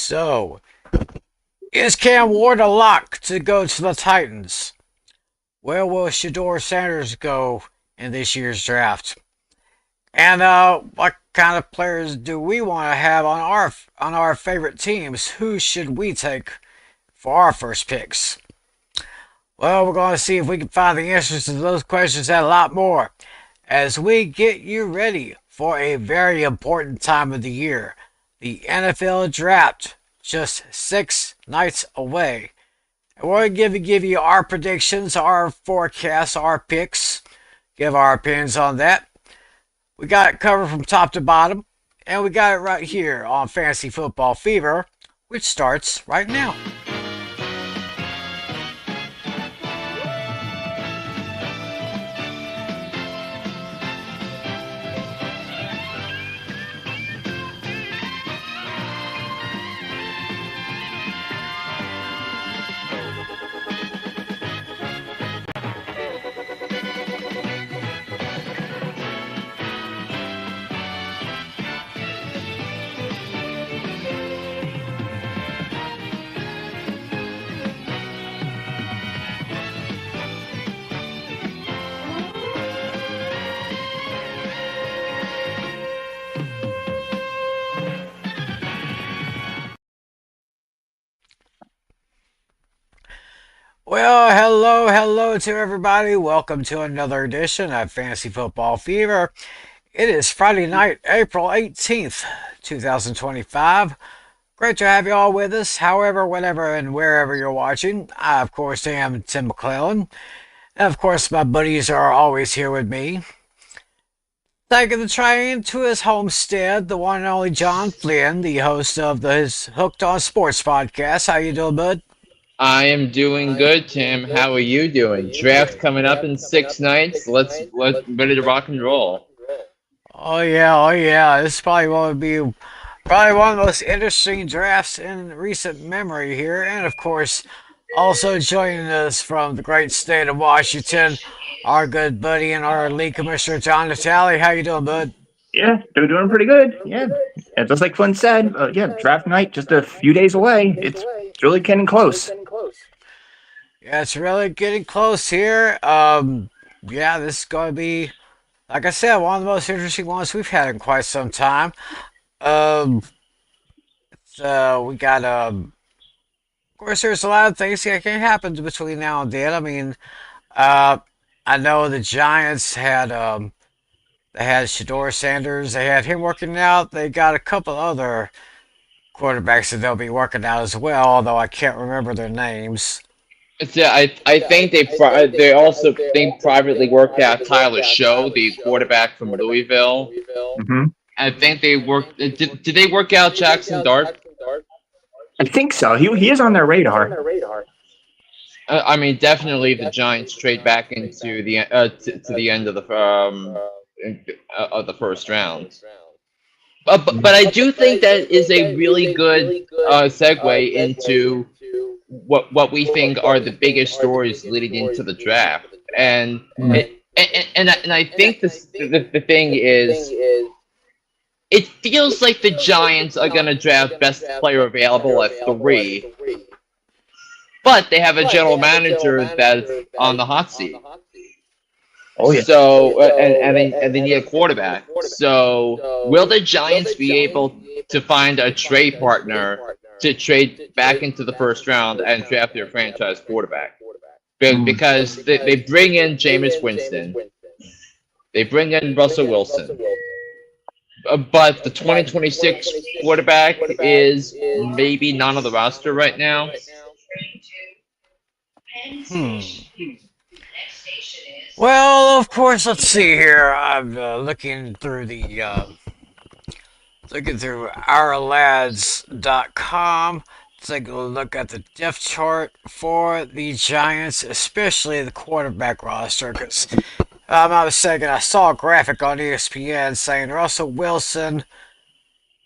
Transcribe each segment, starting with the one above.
So, is Cam Ward a lock to go to the Titans? Where will Shador Sanders go in this year's draft? And what kind of players do we want to have on our favorite teams? Who should we take for our first picks? Well, we're going to see if we can find the answers to those questions and a lot more as we get you ready for a very important time of the year, the NFL Draft, just 6 nights away. And we're going to give you our predictions, our forecasts, our picks, give our opinions on that. We got it covered from top to bottom, and we got it right here on Fantasy Football Fever, which starts right now. Well, hello to everybody. Welcome to another edition of Fantasy Football Fever. It is Friday night, April 18th, 2025. Great to have you all with us, however, whenever, and wherever you're watching. I, of course, am Tim McClellan. And, of course, my buddies are always here with me. Taking the train to his homestead, the one and only John Flynn, the host of his Hooked on Sports podcast. How you doing, bud? I am doing good, Tim. How are you doing? Draft coming up in 6 nights. Let's ready to rock and roll. Oh yeah. This is probably one of the most interesting drafts in recent memory here. And of course, also joining us from the great state of Washington, our good buddy and our league commissioner John Natale. How you doing, bud? Yeah, they're doing pretty good. Yeah, just like Flynn said, draft night just a few days away. It's really getting close. Yeah, it's really getting close here. Yeah, this is going to be, like I said, one of the most interesting ones we've had in quite some time. Um, we got of course, there's a lot of things that can happen between now and then. I mean, uh, I know the Giants had they had Shador Sanders. They had him working out. They got a couple other quarterbacks that they'll be working out as well, although I can't remember their names. Yeah, I think they also think privately worked out Tyler Show, the quarterback from Louisville. Hmm. I think they worked. Did they work out Jackson Dart? I think so. He is on their radar. I mean, definitely the Giants trade back into the to the end of the first round. But I do think that is a really good segue into what we think are the biggest stories leading into the draft, and Mm. and I think the thing is, it feels like the Giants are gonna draft best player available at 3, but they have a general manager that's on the hot seat. Oh yeah. So and they need a quarterback. So will the Giants be able to find a trade partner to trade back into the first round and draft their franchise quarterback? Mm. Because they bring in Jameis Winston, they bring in Russell Wilson, but the 2026 quarterback is maybe not on the roster right now. Hmm. Well, of course, let's see here. I'm looking through ourlads.com. Take a look at the depth chart for the Giants, especially the quarterback roster. Because I'm not mistaken, I saw a graphic on ESPN saying Russell Wilson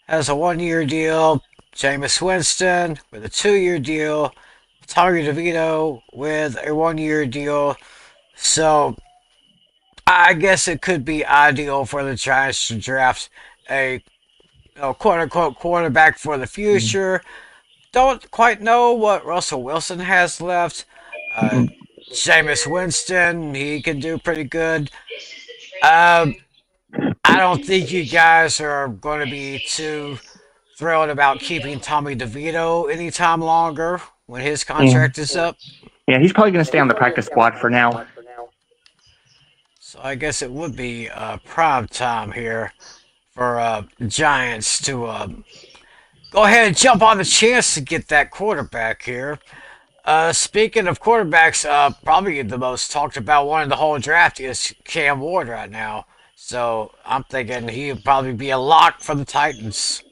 has a 1 year deal, Jameis Winston with a 2 year deal, Tommy DeVito with a 1 year deal. So I guess it could be ideal for the Giants to draft a quote unquote quarterback for the Mm. future. don't quite know what Russell Wilson has left. Uh, Mhm. Jameis Winston, he can do pretty good. Um, I don't think you guys are going to be too thrilled about keeping Tommy DeVito anytime longer when his Yeah, contract is up. yeah, he's probably going to stay on the practice squad for now. So I guess it would be prime time here for Giants to go ahead and jump on the chance to get that quarterback here. Speaking of quarterbacks, probably the most talked about one in the whole draft is Cam Ward right now. So I'm thinking he'd probably be a lock for the Titans.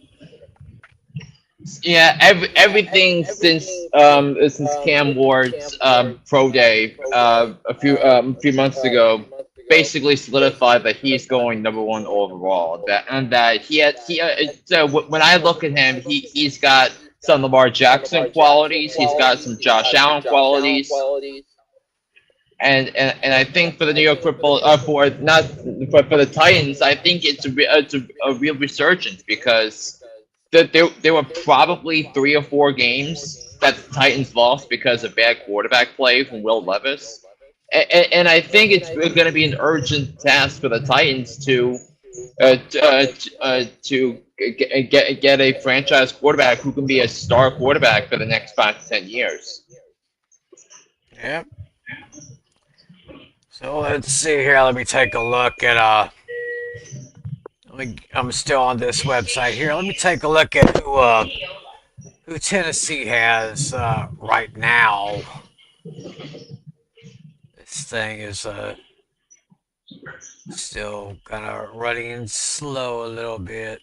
Yeah, everything since Cam Ward's pro day a few months ago basically solidified that he's going number 1 overall. That when I look at him, he's got some Lamar Jackson qualities. He's got some Josh Allen qualities. And I think for the New York Football for not for the Titans, I think it's a real resurgence because there were probably 3 or 4 games that the Titans lost because of bad quarterback play from Will Levis, and I think it's going to be an urgent task for the Titans to get a franchise quarterback who can be a star quarterback for the next 5 to 10 years. Yep. So let's see here. Let me take a look at I'm still on this website here. Let me take a look at who Tennessee has right now. This thing is still kind of running slow a little bit.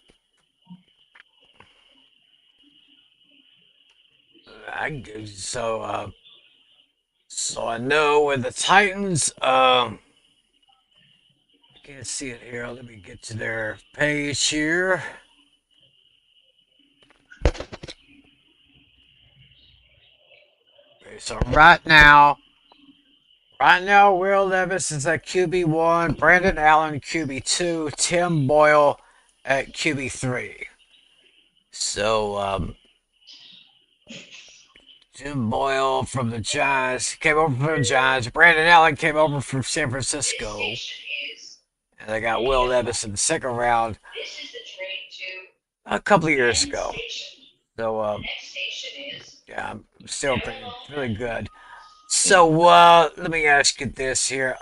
So I know with the Titans, can't see it here. Let me get to their page here. Okay, so right now, Will Levis is at QB1, Brandon Allen QB2, Tim Boyle at QB3. So Tim Boyle from the Giants came over from the Giants. Brandon Allen came over from San Francisco. And they got Will Levis in the second round a couple of years ago. So, yeah, I'm still really good. So, let me ask you this here.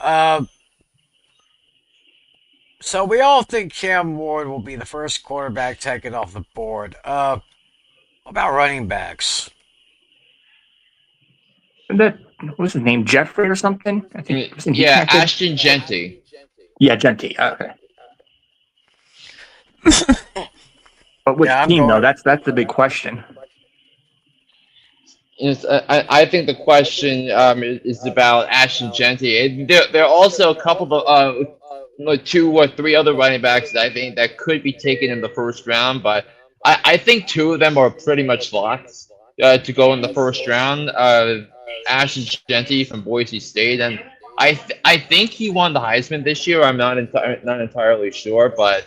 So we all think Cam Ward will be the first quarterback taken off the board. What about running backs? That what's his name, Jeffrey or something? I think. Wasn't he Yeah, connected? Ashton Genty. Yeah, Genty. Okay. But which Yeah, I'm team though? going. That's the big question. Yes, I think the question is about Ashton Genty. There are also a couple of 2 or 3 other running backs that I think that could be taken in the first round, but I think 2 of them are pretty much locks to go in the first round. Ashton Genty from Boise State, and I think he won the Heisman this year. I'm not entirely sure, but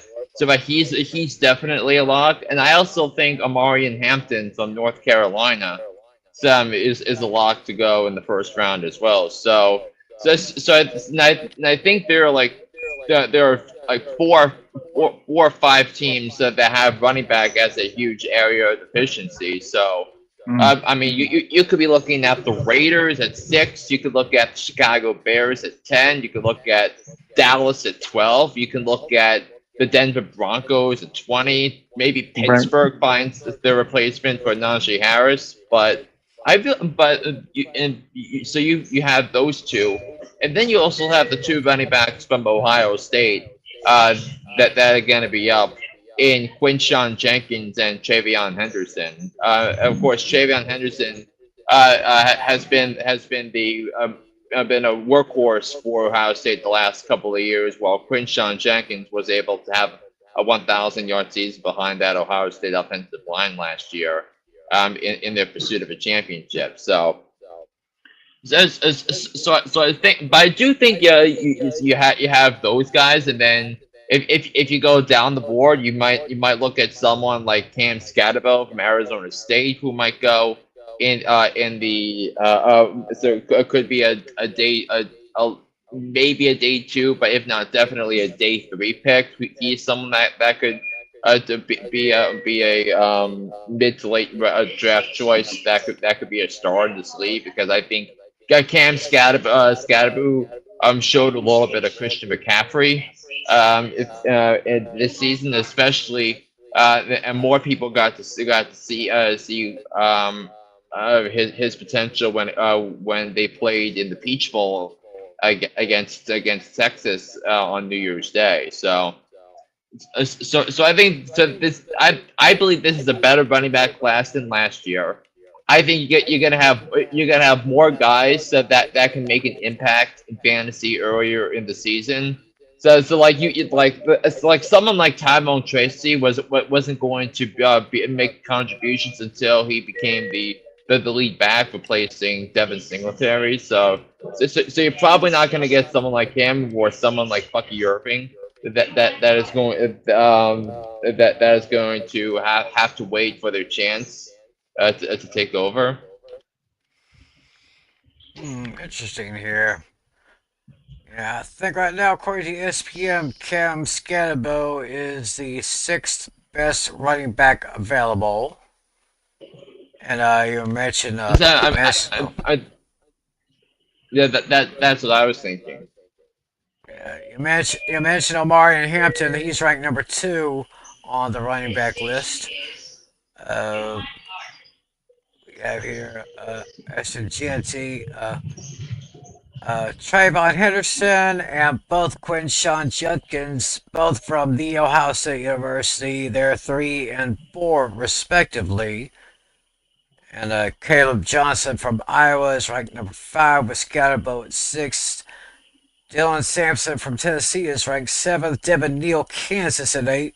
he's definitely a lock. And I also think Amarian Hampton from North Carolina is a lock to go in the first round as well. And I think there are like four or 5 teams that have running back as a huge area of deficiency. So I mean, you could be looking at the Raiders at 6. You could look at the Chicago Bears at 10. You could look at Dallas at 12. You can look at the Denver Broncos at 20. Maybe Pittsburgh finds their replacement for Najee Harris. But so you have those 2, and then you also have the 2 running backs from Ohio State that are going to be up in Quinshawn Jenkins and Travion Henderson. Of course, Travion Henderson has been a workhorse for Ohio State the last couple of years, while Quinshawn Jenkins was able to have a 1,000-yard season behind that Ohio State offensive line last year in their pursuit of a championship. So I think, but I do think you have those guys, and then if you go down the board, you might look at someone like Cam Scatterbo from Arizona State, who might go in the so it could be a day a maybe a day two, but if not, definitely a day three pick. He's someone that could be a mid to late draft choice that could be a star in this league, because I think Cam Scatterbo showed a little bit of Christian McCaffrey in this season, especially and more people got to see his potential when they played in the Peach Bowl against Texas on New Year's Day. So I think I believe this is a better running back class than last year. I think you're gonna have more guys that can make an impact in fantasy earlier in the season. So like it's like someone like Tyrone Tracy wasn't going to make contributions until he became the lead back, replacing Devin Singletary. So you're probably not going to get someone like him or someone like Bucky Irving that is going to have to wait for their chance to take over. Interesting here. Yeah, I think right now, according to ESPN, Cam Scatterbo is the sixth best running back available. And you mentioned Yeah, that's what I was thinking. you mentioned Omarion Hampton. He's ranked number two on the running back list. Uh, we have here Ashton Gianti, Trayvon Henderson, and both Quinshawn Judkins, both from the Ohio State University. They're 3 and 4 respectively. And Caleb Johnson from Iowa is ranked number 5 with Scatterbo at 6th. Dylan Sampson from Tennessee is ranked 7th. Devin Neal, Kansas at 8.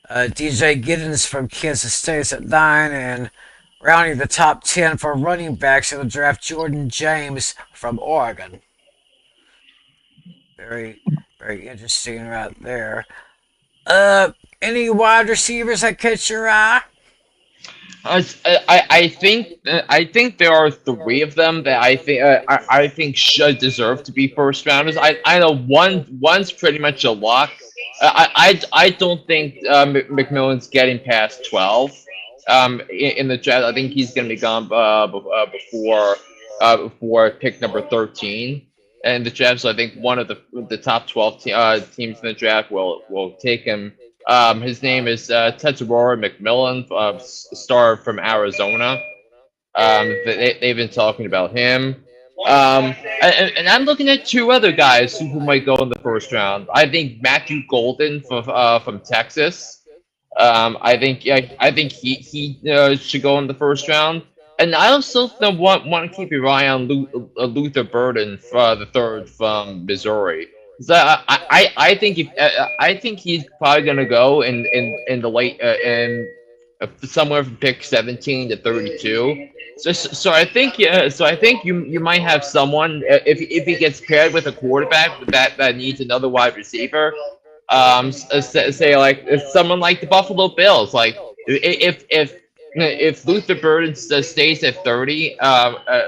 DJ Giddens from Kansas State is at 9. And rounding the top 10 for running backs in the draft, Jordan James from Oregon. Very, very interesting right there. Any wide receivers that catch your eye? I think there are three of them that I think should deserve to be first rounders. I know one's pretty much a lock. I don't think McMillan's getting past 12. In the draft, I think he's going to be gone before pick number 13 in the draft. So I think one of the top 12 teams in the draft will take him. His name is Tetsuroa McMillan, star from Arizona. They've been talking about him. And I'm looking at two other guys who might go in the first round. I think Matthew Golden from Texas. I think he should go in the first round. And I also want to keep your eye on Luther Burden, the third from Missouri. So I think he's probably gonna go in the late somewhere from pick 17 to 32. So I think you might have someone if he gets paired with a quarterback that needs another wide receiver. Say like someone like the Buffalo Bills. Like if Luther Burden stays at 30,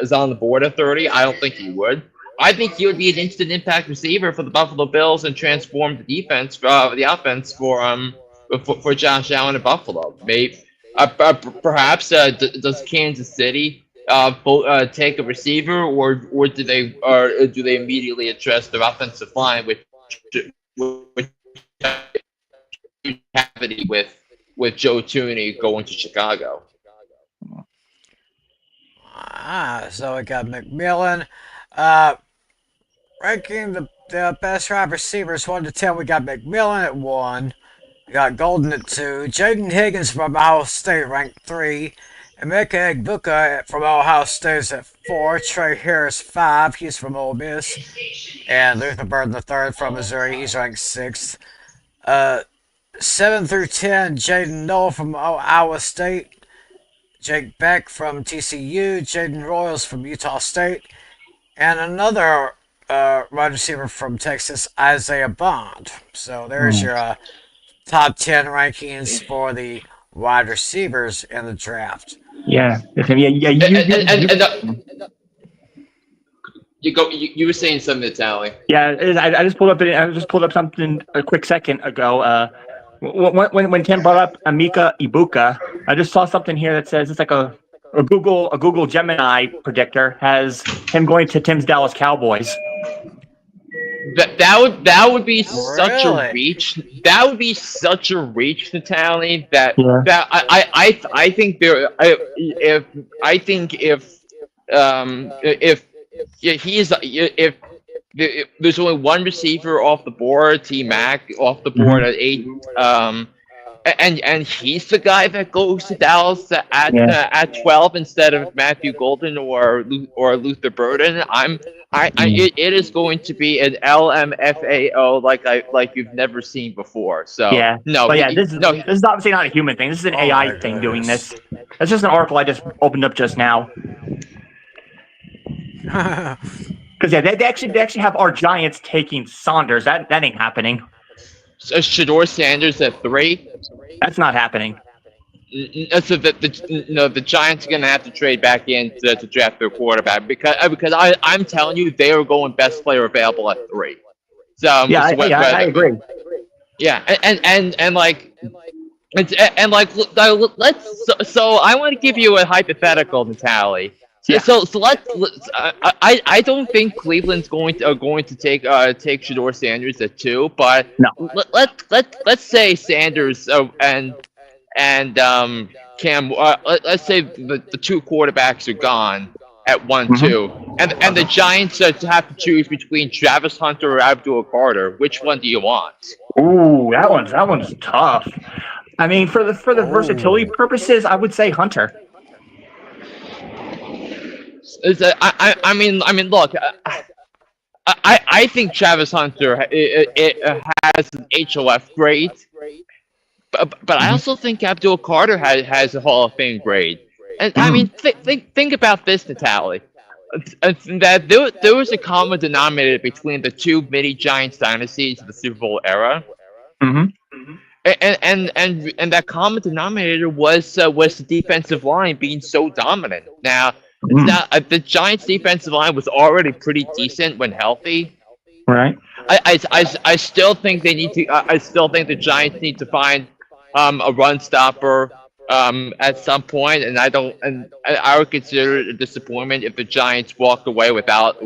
is on the board at 30, I don't think he would. I think he would be an instant impact receiver for the Buffalo Bills and transform the defense, the offense for Josh Allen and Buffalo. Maybe, perhaps does Kansas City take a receiver, or do they immediately address their offensive line with cavity with Joe Tooney going to Chicago? So we got McMillan. Ranking the best wide receivers 1 to 10, we got McMillan at 1. We got Golden at 2. Jaden Higgins from Ohio State ranked 3. Emeka Egbuka from Ohio State is at 4. Trey Harris 5. He's from Ole Miss. And Luther Burden III from Missouri. He's ranked 6th. 7 through 10, Jaden Noel from Iowa State. Jake Beck from TCU. Jaden Royals from Utah State. And another wide receiver from Texas, Isaiah Bond. So there's Hmm. your top 10 rankings for the wide receivers in the draft. Yeah, yeah, yeah. You were saying something, Natalie. Yeah, I just pulled up. I just pulled up something a quick second ago. When Tim brought up Amika Ibuka, I just saw something here that says it's like a Google Gemini predictor has him going to Tim's Dallas Cowboys. That would be such a Really? reach. That would be such a reach, Natalie. That Yeah. that I think there. If yeah, if there's only one receiver off the board, T Mac off the board at 8, and he's the guy that goes to Dallas at 12 instead of Matthew Golden or Luther Burden. It is going to be an LMFAO like you've never seen before. So Yeah. no, But yeah, no, this is obviously not a human thing. This is an Oh AI my thing doing goodness. this. That's just an article I just opened up just now. Because yeah, they actually have our Giants taking Saunders. That ain't happening. Shador Sanders at 3. That's not happening. So the Giants are gonna have to trade back in to draft their quarterback because I'm telling you they are going best player available at 3. So Yeah, I agree. Yeah, and like let's. So I want to give you a hypothetical, Natalie. Yeah. So I don't think Cleveland's going to take Shador Sanders at 2, but No. let's say Sanders and Cam. Let's say the 2 quarterbacks are gone at 1, 2, and the Giants have to choose between Travis Hunter or Abdul Carter. Which one do you want? Ooh, that one's tough. I mean, for the versatility purposes, I would say Hunter. I mean, look. I think Travis Hunter it has an HOF grade, but I also think Abdul Carter has a Hall of Fame grade. And I mean, think about this, Natalie. That there was a common denominator between the 2 mini Giants dynasties of the Super Bowl era, Mm-hmm. and that common denominator was the defensive line being so dominant. Now, the Giants' defensive line was already pretty decent when healthy. Right. I still think they need to. I still think the Giants need to find a run stopper at some point, and I would consider it a disappointment if the Giants walked away without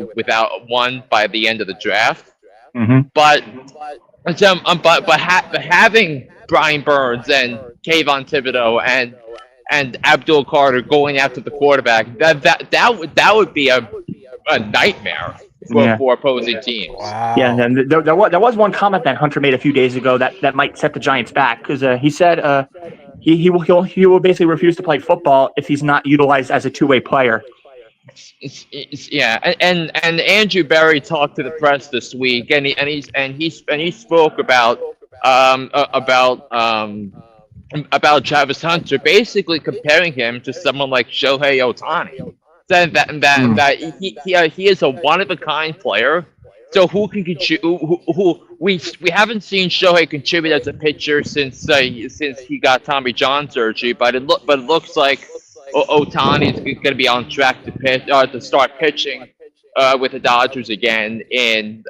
one by the end of the draft. Mm-hmm. But having Brian Burns and Kayvon Thibodeau and Abdul Carter going after the quarterback, that would be a nightmare for opposing teams. Wow. Yeah, and there was one comment that Hunter made a few days ago that might set the Giants back because he said he will basically refuse to play football if he's not utilized as a two-way player. Yeah, and Andrew Berry talked to the press this week, and he spoke about Travis Hunter, basically comparing him to someone like Shohei Ohtani. Saying that he is a one of a kind player. So who can who we haven't seen Shohei contribute as a pitcher since he got Tommy John surgery, but it looks like Ohtani is going to be on track to start pitching with the Dodgers again in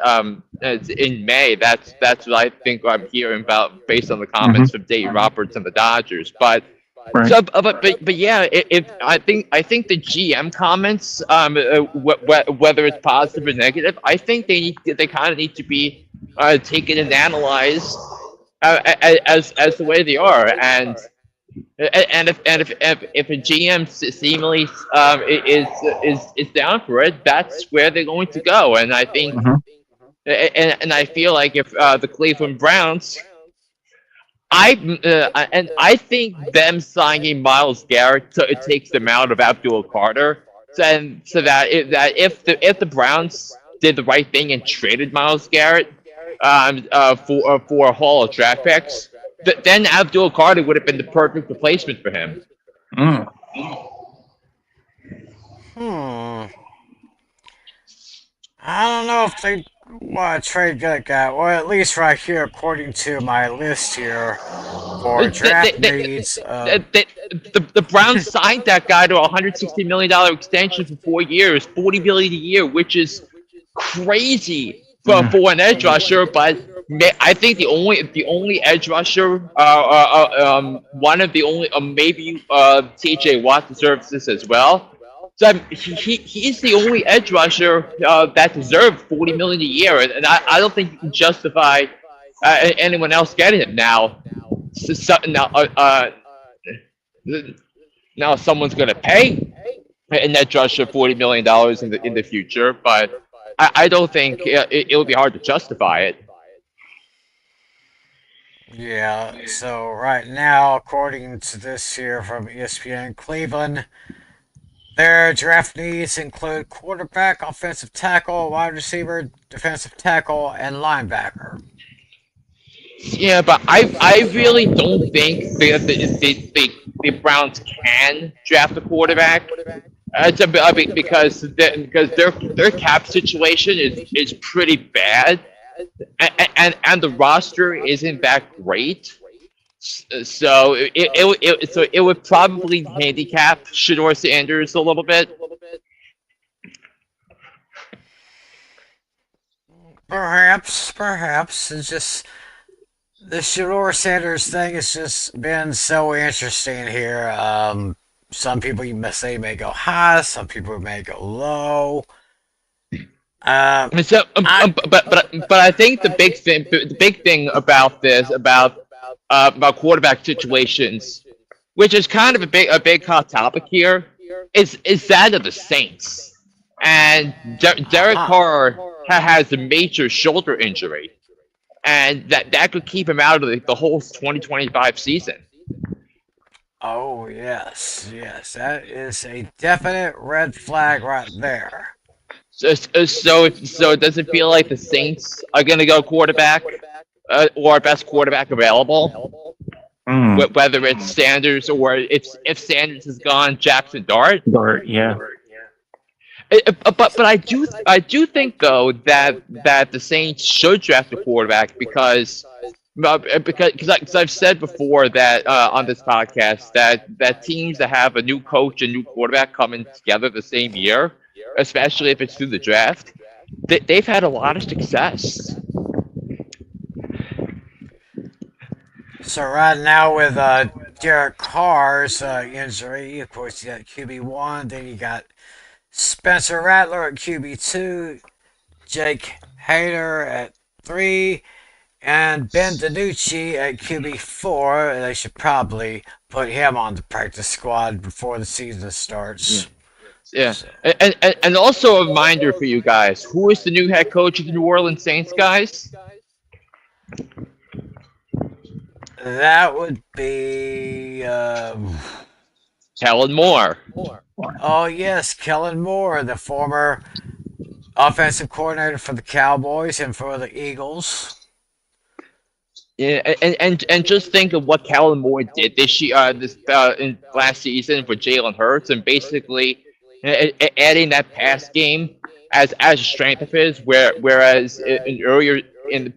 May. That's what I think I'm hearing about based on the comments from Dave Roberts and the Dodgers. But but yeah, if I think the GM comments, whether it's positive or negative, I think they kind of need to be taken and analyzed as the way they are, and if a GM seemingly is down for it, that's where they're going to go. And I think, and I feel like if the Cleveland Browns, I think them signing Myles Garrett it takes them out of Abdul Carter, so that if the Browns did the right thing and traded Myles Garrett for a haul of draft picks, then Abdul Carter would have been the perfect replacement for him. I don't know if they want to trade that guy. Well, at least right here, according to my list here for They, they, draft they, needs. the Browns signed that guy to a $160 million extension for 4 years, $40 million a year, which is crazy Mm. for an edge rusher. But I think the only edge rusher, one of the only, maybe T.J. Watt deserves this as well. So he's the only edge rusher that deserves $40 million a year, and I don't think you can justify anyone else getting it now. Now, now someone's going to pay a net rusher $40 million in the future, but I don't think it would be hard to justify it. Yeah, so right now, according to this here from ESPN, Cleveland, their draft needs include quarterback, offensive tackle, wide receiver, defensive tackle, and linebacker. Yeah, but I really don't think the Browns can draft a quarterback. Because their cap situation is pretty bad, and the roster isn't that great. So it would probably handicap Shador Sanders a little bit. Perhaps. It's just the Shador Sanders thing has just been so interesting here. Some people you may say may go high, some people may go low. So, I but I think the big thing about this about quarterback situations, which is kind of a big hot topic here, is that of the Saints. And Derek uh-huh. Carr has a major shoulder injury, and that could keep him out of the whole 2025 season. Oh yes, that is a definite red flag right there. So does it feel like the Saints are going to go quarterback, or best quarterback available? Mm. Whether it's Sanders, or if Sanders is gone, Jackson Dart. Or yeah. But I do think though that the Saints should draft a quarterback because I've said before that on this podcast that teams that have a new coach and new quarterback coming together the same year, especially if it's through the draft, they've had a lot of success. So right now with Derek Carr's injury, of course you got QB1, then you got Spencer Rattler at QB2, Jake Hayter at 3, and Ben DiNucci at QB4. They should probably put him on the practice squad before the season Yeah. starts. Yeah, So and also a reminder for you guys: who is the new head coach of the New Orleans Saints, guys? that would be. Kellen Moore. Oh, yes, Kellen Moore, the former offensive coordinator for the Cowboys and for the Eagles. Yeah, and just think of what Kellen Moore did this year, in last season for Jalen Hurts, and basically adding that pass game as a strength of his. Whereas earlier in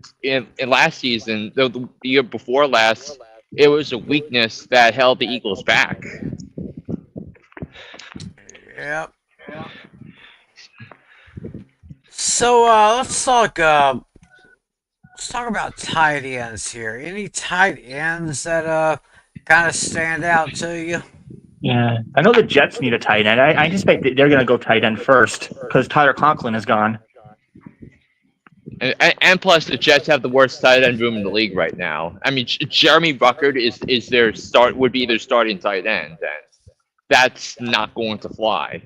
last season, the year before last, it was a weakness that held the Eagles back. Yep. So let's talk about tight ends here. Any tight ends that kind of stand out to you? Yeah. I know the Jets need a tight end. I anticipate that they're going to go tight end first because Tyler Conklin is gone. And plus, the Jets have the worst tight end room in the league right now. I mean, Jeremy Ruckert is would be their starting tight end, and that's not going to fly.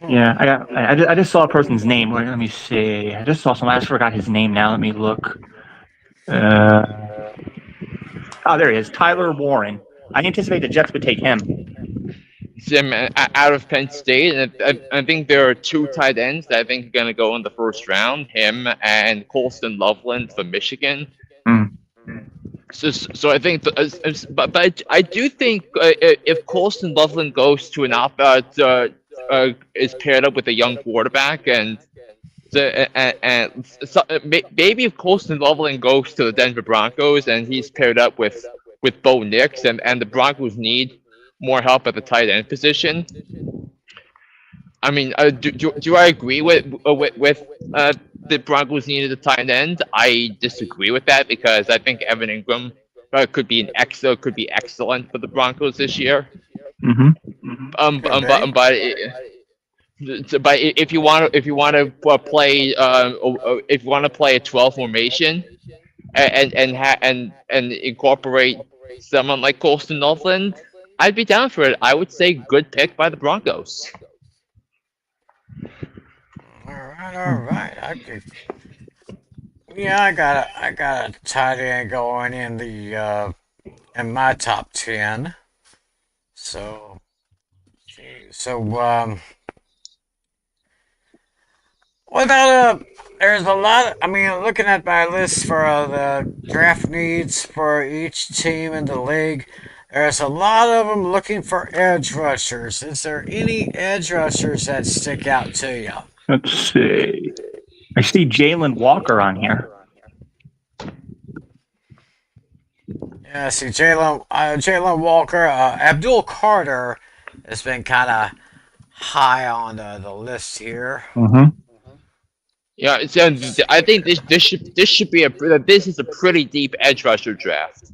Yeah, I just saw a person's name. Let me see. I just saw someone. I just forgot his name now. Let me look. Uh, oh, there he is. Tyler Warren. I anticipate the Jets would take him. Him out of Penn State, and I think there are two tight ends that I think are going to go in the first round. Him and Colston Loveland from Michigan. Mm. So I think, but I do think if Colston Loveland goes to an is paired up with a young quarterback, and So maybe if Colston Loveland goes to the Denver Broncos and he's paired up with Bo Nix, and the Broncos need more help at the tight end position. I mean, do I agree with the Broncos needed a tight end? I disagree with that because I think Evan Ingram could be excellent for the Broncos this year. Mm-hmm. But if you want to play a 12 formation and incorporate someone like Colston Northland, I'd be down for it. I would say good pick by the Broncos. All right. I got a tight end going in the in my top 10. So, there's a lot. I mean, looking at my list for the draft needs for each team in the league, there's a lot of them looking for edge rushers. Is there any edge rushers that stick out to you? Let's see. I see Jalen Walker on here. Yeah, I see Jalen Walker, Abdul Carter has been kind of high on the list here. Mm-hmm. Yeah, I think this should be this is a pretty deep edge rusher draft.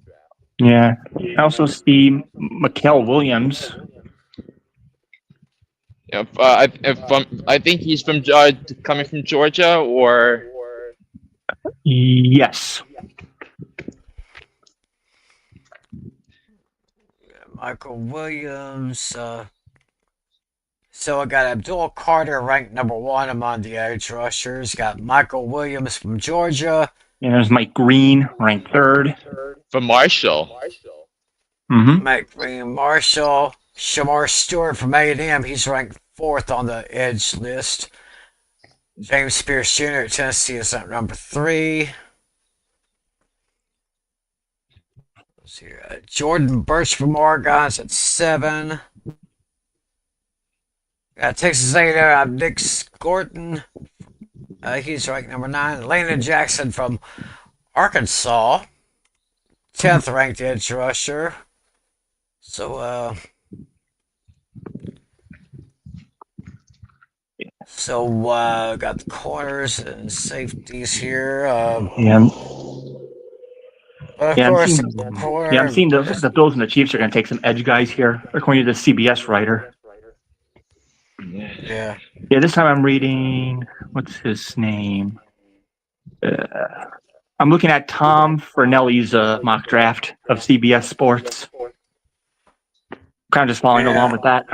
Yeah. I also see Mikael Williams. Yeah, I think he's from coming from Georgia, or Yes. Michael Williams. So I got Abdul Carter ranked number 1 among the edge rushers. Got Michael Williams from Georgia. And there's Mike Green, ranked 3rd. from Marshall. Mm-hmm. Mike Green, Marshall. Shamar Stewart from A&M. He's ranked 4th on the edge list. James Spears Jr. at Tennessee is at number 3. Let's see, Jordan Birch from Oregon is at 7. Got Texas A&M, Nick Scorton. He's ranked number 9. Landon Jackson from Arkansas, 10th ranked edge rusher. So, got the corners and safeties here. Yeah. Of Yeah, course, I'm the corner. Yeah, I'm seeing the Bills and the Chiefs are going to take some edge guys here, according to the CBS writer. Yeah. Yeah, this time I'm reading, what's his name? I'm looking at Tom Fernelli's mock draft of CBS Sports. Kind of just following along with that.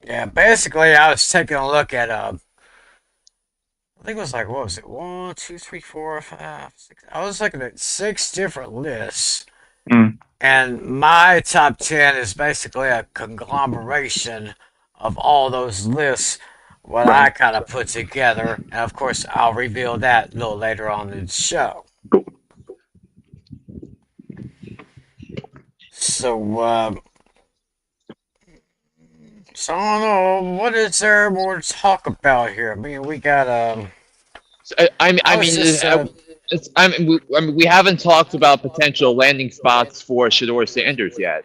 Yeah, basically, I was taking a look at, I think it was like, what was it? 1, 2, 3, 4, 5, 6. I was looking at 6 different lists. Mm. And my top 10 is basically a conglomeration of all those lists, what I kind of put together. And of course, I'll reveal that a little later on in the show. Cool. So, so I don't know, what is there more to talk about here? I mean, we got, we haven't talked about potential landing spots for Shedeur Sanders yet.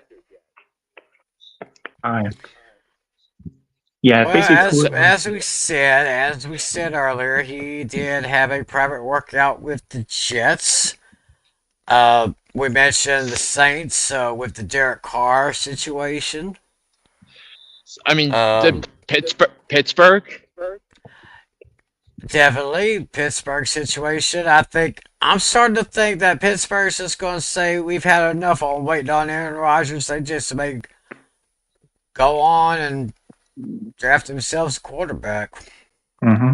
Yeah, well, basically. as we said earlier, he did have a private workout with the Jets. We mentioned the Saints with the Derek Carr situation. I mean, the Pittsburgh. Definitely, Pittsburgh situation. I'm starting to think that Pittsburgh's just going to say we've had enough on waiting on Aaron Rodgers. They just may go on and draft themselves a quarterback. Mm-hmm.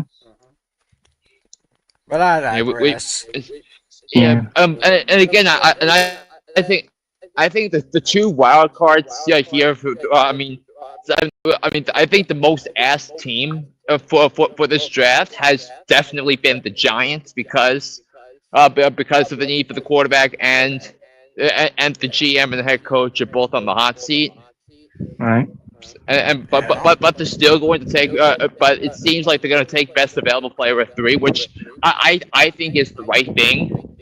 But I digress. And again, I think the 2 wild cards here. I think the most asked team for this draft has definitely been the Giants because of the need for the quarterback and the GM and the head coach are both on the hot seat. All right. but they're still going to take. But it seems like they're going to take best available player at 3, which I think is the right thing.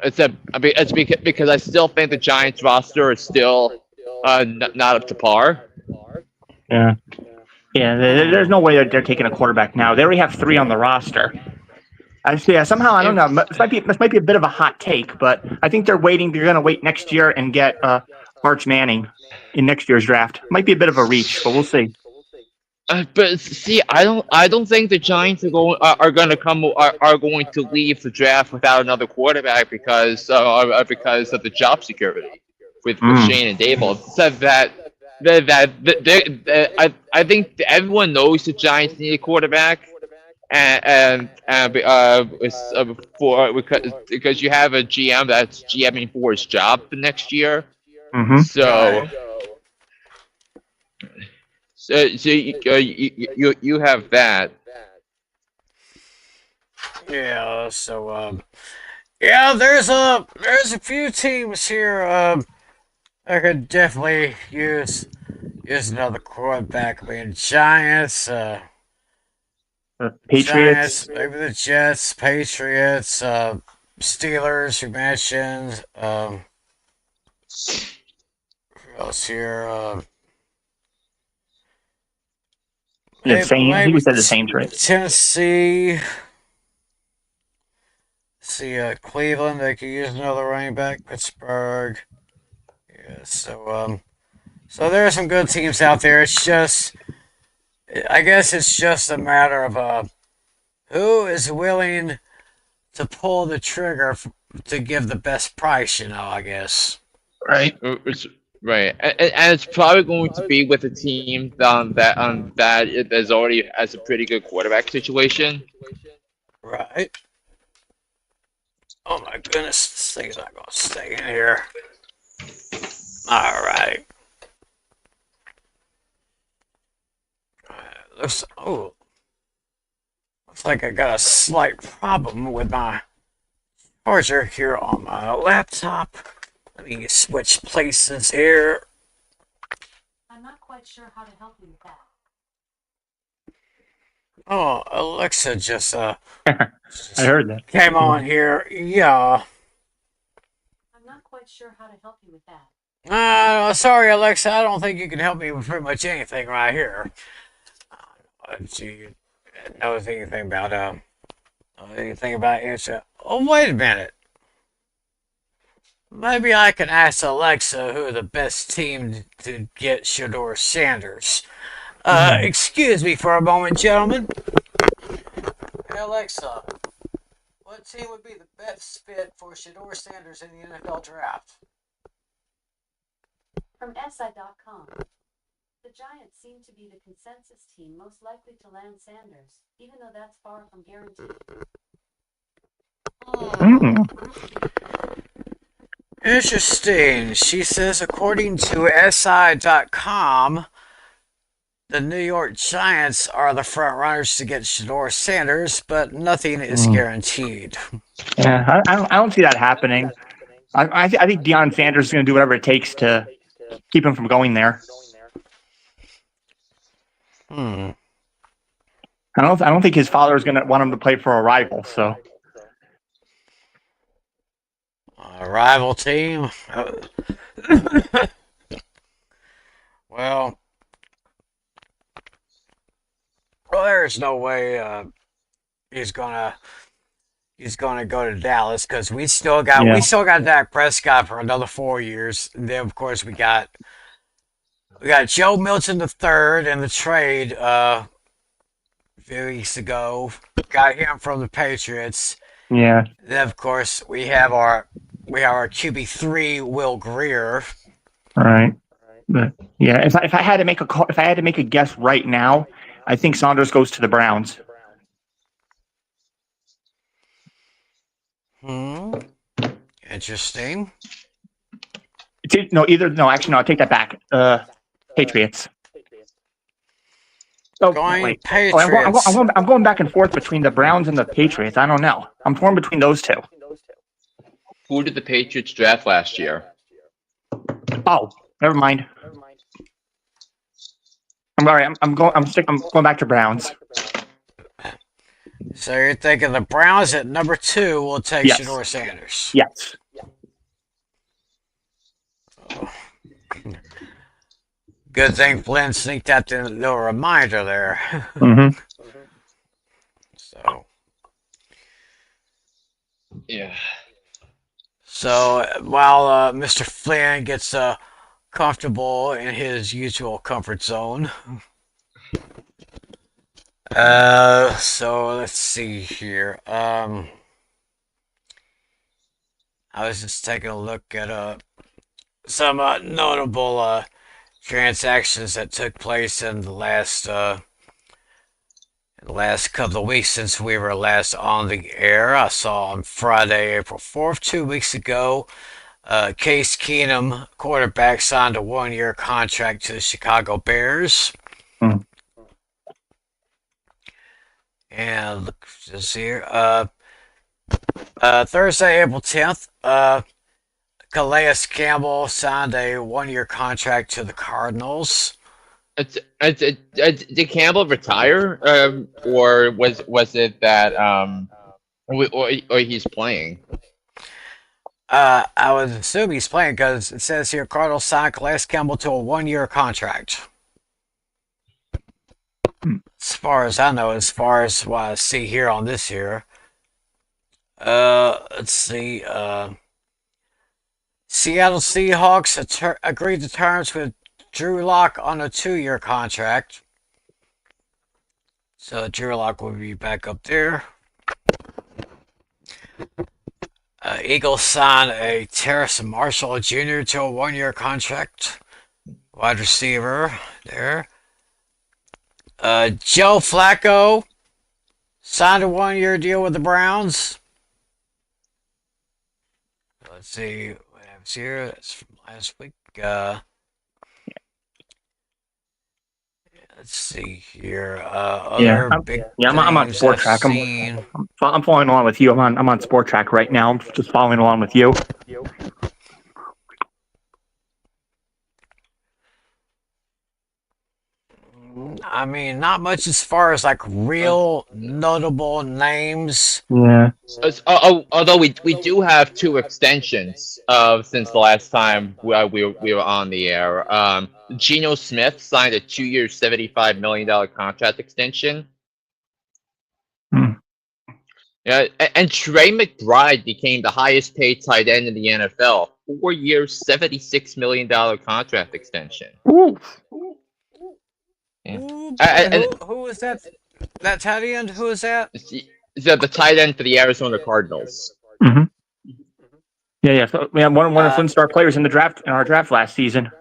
Because I still think the Giants roster is still not up to par. Yeah. Yeah, there's no way that they're taking a quarterback now. They already have 3 on the roster. Yeah, somehow I don't know. This might be a bit of a hot take, but I think they're waiting. They're going to wait next year and get Arch Manning in next year's draft. Might be a bit of a reach, but we'll see. But see, I don't think the Giants are going to leave the draft without another quarterback because of the job security with Shane and Dable. Said that I think everyone knows the Giants need a quarterback, because you have a GM that's GMing for his job the next year. Mm-hmm. So you have that. Yeah. So yeah, there's a few teams here. I could definitely use another quarterback. I mean, Giants. Patriots. Giants, maybe the Jets, Patriots, Steelers. You mentioned. Who else here? Yeah, Saints. I think we said the Saints, right? Tennessee. See, Cleveland. They could use another running back. Pittsburgh. Yeah. So there are some good teams out there. It's just, I guess, it's just a matter of who is willing to pull the trigger to give the best price. I guess. Right. Right, and it's probably going to be with a team that there's already has a pretty good quarterback situation. Right. Oh my goodness, this thing's not gonna stay in here. All right. Looks like I got a slight problem with my charger here on my laptop. Let me switch places here. I'm not quite sure how to help you with that. Oh, Alexa just I heard that. came on here. Yeah. I'm not quite sure how to help you with that. Sorry, Alexa. I don't think you can help me with pretty much anything right here. Do you know anything about answer? Oh, wait a minute. Maybe I can ask Alexa who the best team to get Shedeur Sanders. Excuse me for a moment, gentlemen. Hey, Alexa, what team would be the best fit for Shedeur Sanders in the NFL draft? From SI.com. The Giants seem to be the consensus team most likely to land Sanders, even though that's far from guaranteed. Interesting. She says, according to SI.com, the New York Giants are the front runners to get Shedeur Sanders, but nothing is guaranteed. Yeah, I don't see that happening. I think Deion Sanders is going to do whatever it takes to keep him from going there. I don't think his father is going to want him to play for a rival. So. A rival team? Well, there's no way he's gonna go to Dallas because we still got Dak Prescott for another 4 years. And then of course we got Joe Milton III in the trade a few weeks ago. Got him from the Patriots. Yeah. Then of course we have our QB3 Will Grier. Right. But yeah, if I had to make a call, if I had to make a guess right now, I think Saunders goes to the Browns. Interesting. No, I take that back. Patriots. Oh, wait. Patriots. I'm going back and forth between the Browns and the Patriots. I don't know. I'm torn between those two. Who did the Patriots draft last year? Oh, never mind. I'm all right. I'm going. I'm going back to Browns. So you're thinking the Browns at number 2 will take Yes. Shador Sanders. Yes. Good thing Flynn sneaked that little reminder there. Mm-hmm. So, Yeah. so while Mr. Flynn gets comfortable in his usual comfort zone, so let's see here. I was just taking a look at some notable transactions that took place in the last couple of weeks since we were last on the air. I saw on Friday, April 4th, 2 weeks ago, Case Keenum, quarterback, signed a 1-year contract to the Chicago Bears. Hmm. And look this here. Thursday, April 10th, Calais Campbell signed a 1-year contract to the Cardinals. Did Campbell retire, or was it that or he's playing? I would assume he's playing because it says here Cardinals signed Calais Campbell to a 1-year contract. As far as I know, as far as what I see here on this here. Let's see. Seattle Seahawks agreed to terms with Drew Lock on a 2-year contract. So Drew Lock will be back up there. Eagles signed a Terrace Marshall Jr. to a 1-year contract. Wide receiver there. Joe Flacco signed a 1-year deal with the Browns. Let's see what happens here. That's from last week. Let's see here. I'm on Sport Track. I'm following along with you. I'm on Sport Track right now. I'm just following along with you. I mean, not much as far as like real notable names. Yeah. Although we do have 2 extensions since the last time we were on the air. Geno Smith signed a 2-year, $75 million contract extension. Hmm. Yeah, and Trey McBride became the highest paid tight end in the NFL. 4-year, $76 million contract extension. Ooh. Yeah. Ooh, And who is that? That tight end? Who is that? the tight end for the Arizona Cardinals. Mm-hmm. Yeah. So we had one of Flynn's star players in our draft last season.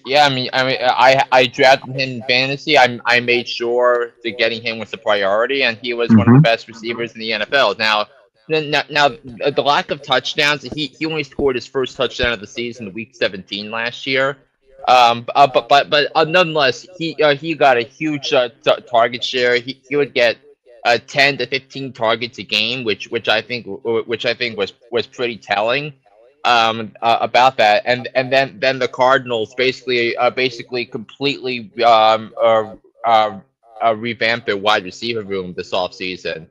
Yeah, I drafted him in fantasy. I made sure that getting him was a priority, and he was one of the best receivers in the NFL. Now, the lack of touchdowns, he only scored his first touchdown of the season, week 17 last year. But nonetheless, he got a huge target share. He would get 10 to 15 targets a game, which I think was pretty telling. About that, and then the Cardinals basically completely revamped their wide receiver room this offseason,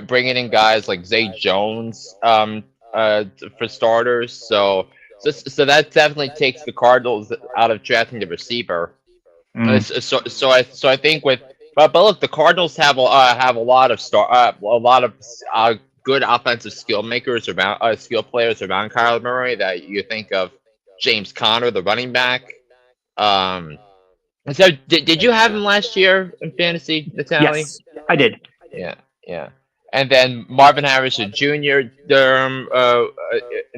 bringing in guys like Zay Jones for starters. So that definitely takes the Cardinals out of drafting the receiver. So I think with but look, the Cardinals have a lot of good offensive skill makers around skill players around Kyler Murray. That you think of James Conner, the running back. So did you have him last year in fantasy, Natalie? Yes, I did. Yeah. And then Marvin Harrison Jr. In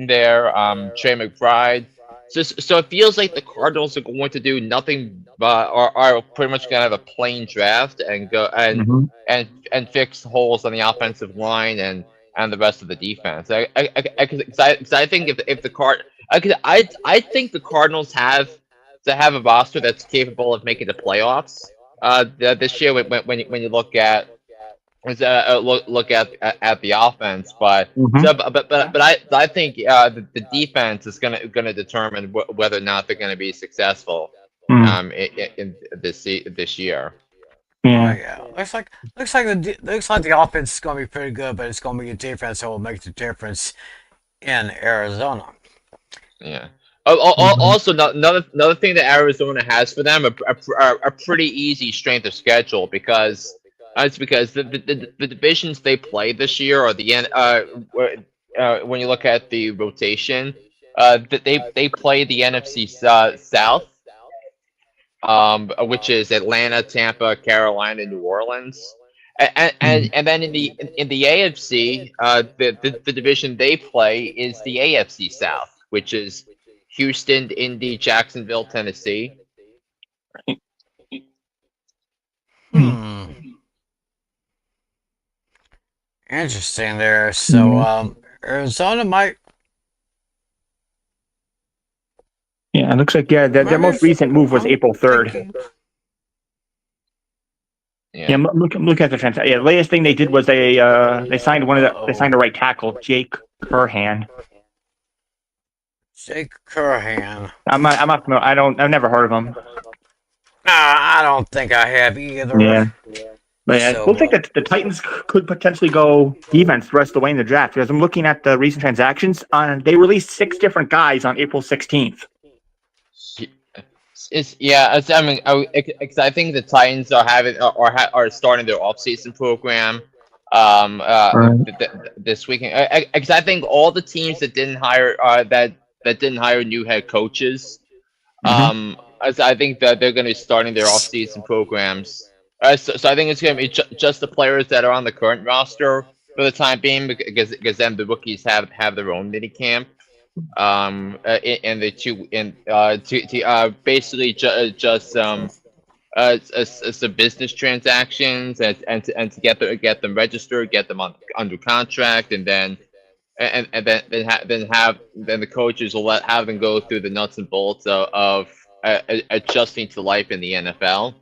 there, Trey McBride. So it feels like the Cardinals are going to do nothing but are pretty much going to have a plain draft and go and fix holes on the offensive line and the rest of the defense. I think if the I think the Cardinals have a roster that's capable of making the playoffs. This year when you look at look at the offense, but I think the defense is gonna determine whether or not they're gonna be successful. Mm. in this year. Oh Yeah. yeah, looks like the offense is gonna be pretty good, but it's gonna be a defense that will make the difference in Arizona. Yeah. Mhm. Also, another thing that Arizona has for them a pretty easy strength of schedule because it's because the divisions they play this year are when you look at the rotation, they play the NFC South, which is Atlanta, Tampa, Carolina, New Orleans. And then in the AFC, the division they play is the AFC South, which is Houston, Indy, Jacksonville, Tennessee. Mm. Hmm, interesting there. So Yeah. Arizona might Yeah. It looks like their maybe. most recent move was I'm April 3rd. thinking. Yeah, Yeah. I'm looking at the transaction. Yeah, the latest thing they did was they signed they signed a Uh-oh. right tackle, Jake Curhan. Jake Curhan. I'm not familiar. I've never heard of him. I don't think I have either. Yeah, but yeah, it looks like So, the Titans could potentially go defense the rest of the way in the draft because I'm looking at the recent transactions. They released 6 different guys on April 16th. I mean, I think the Titans are having are starting their offseason program Right. this weekend. Because I think all the teams that didn't hire that didn't hire new head coaches, Mm-hmm. as I think that they're going to be starting their offseason programs. So I think it's going to be just the players that are on the current roster for the time being, because then the rookies have their own mini camp. And the two in to basically just some business transactions and to get them registered, get them under contract, and then the coaches will have them go through the nuts and bolts adjusting to life in the NFL.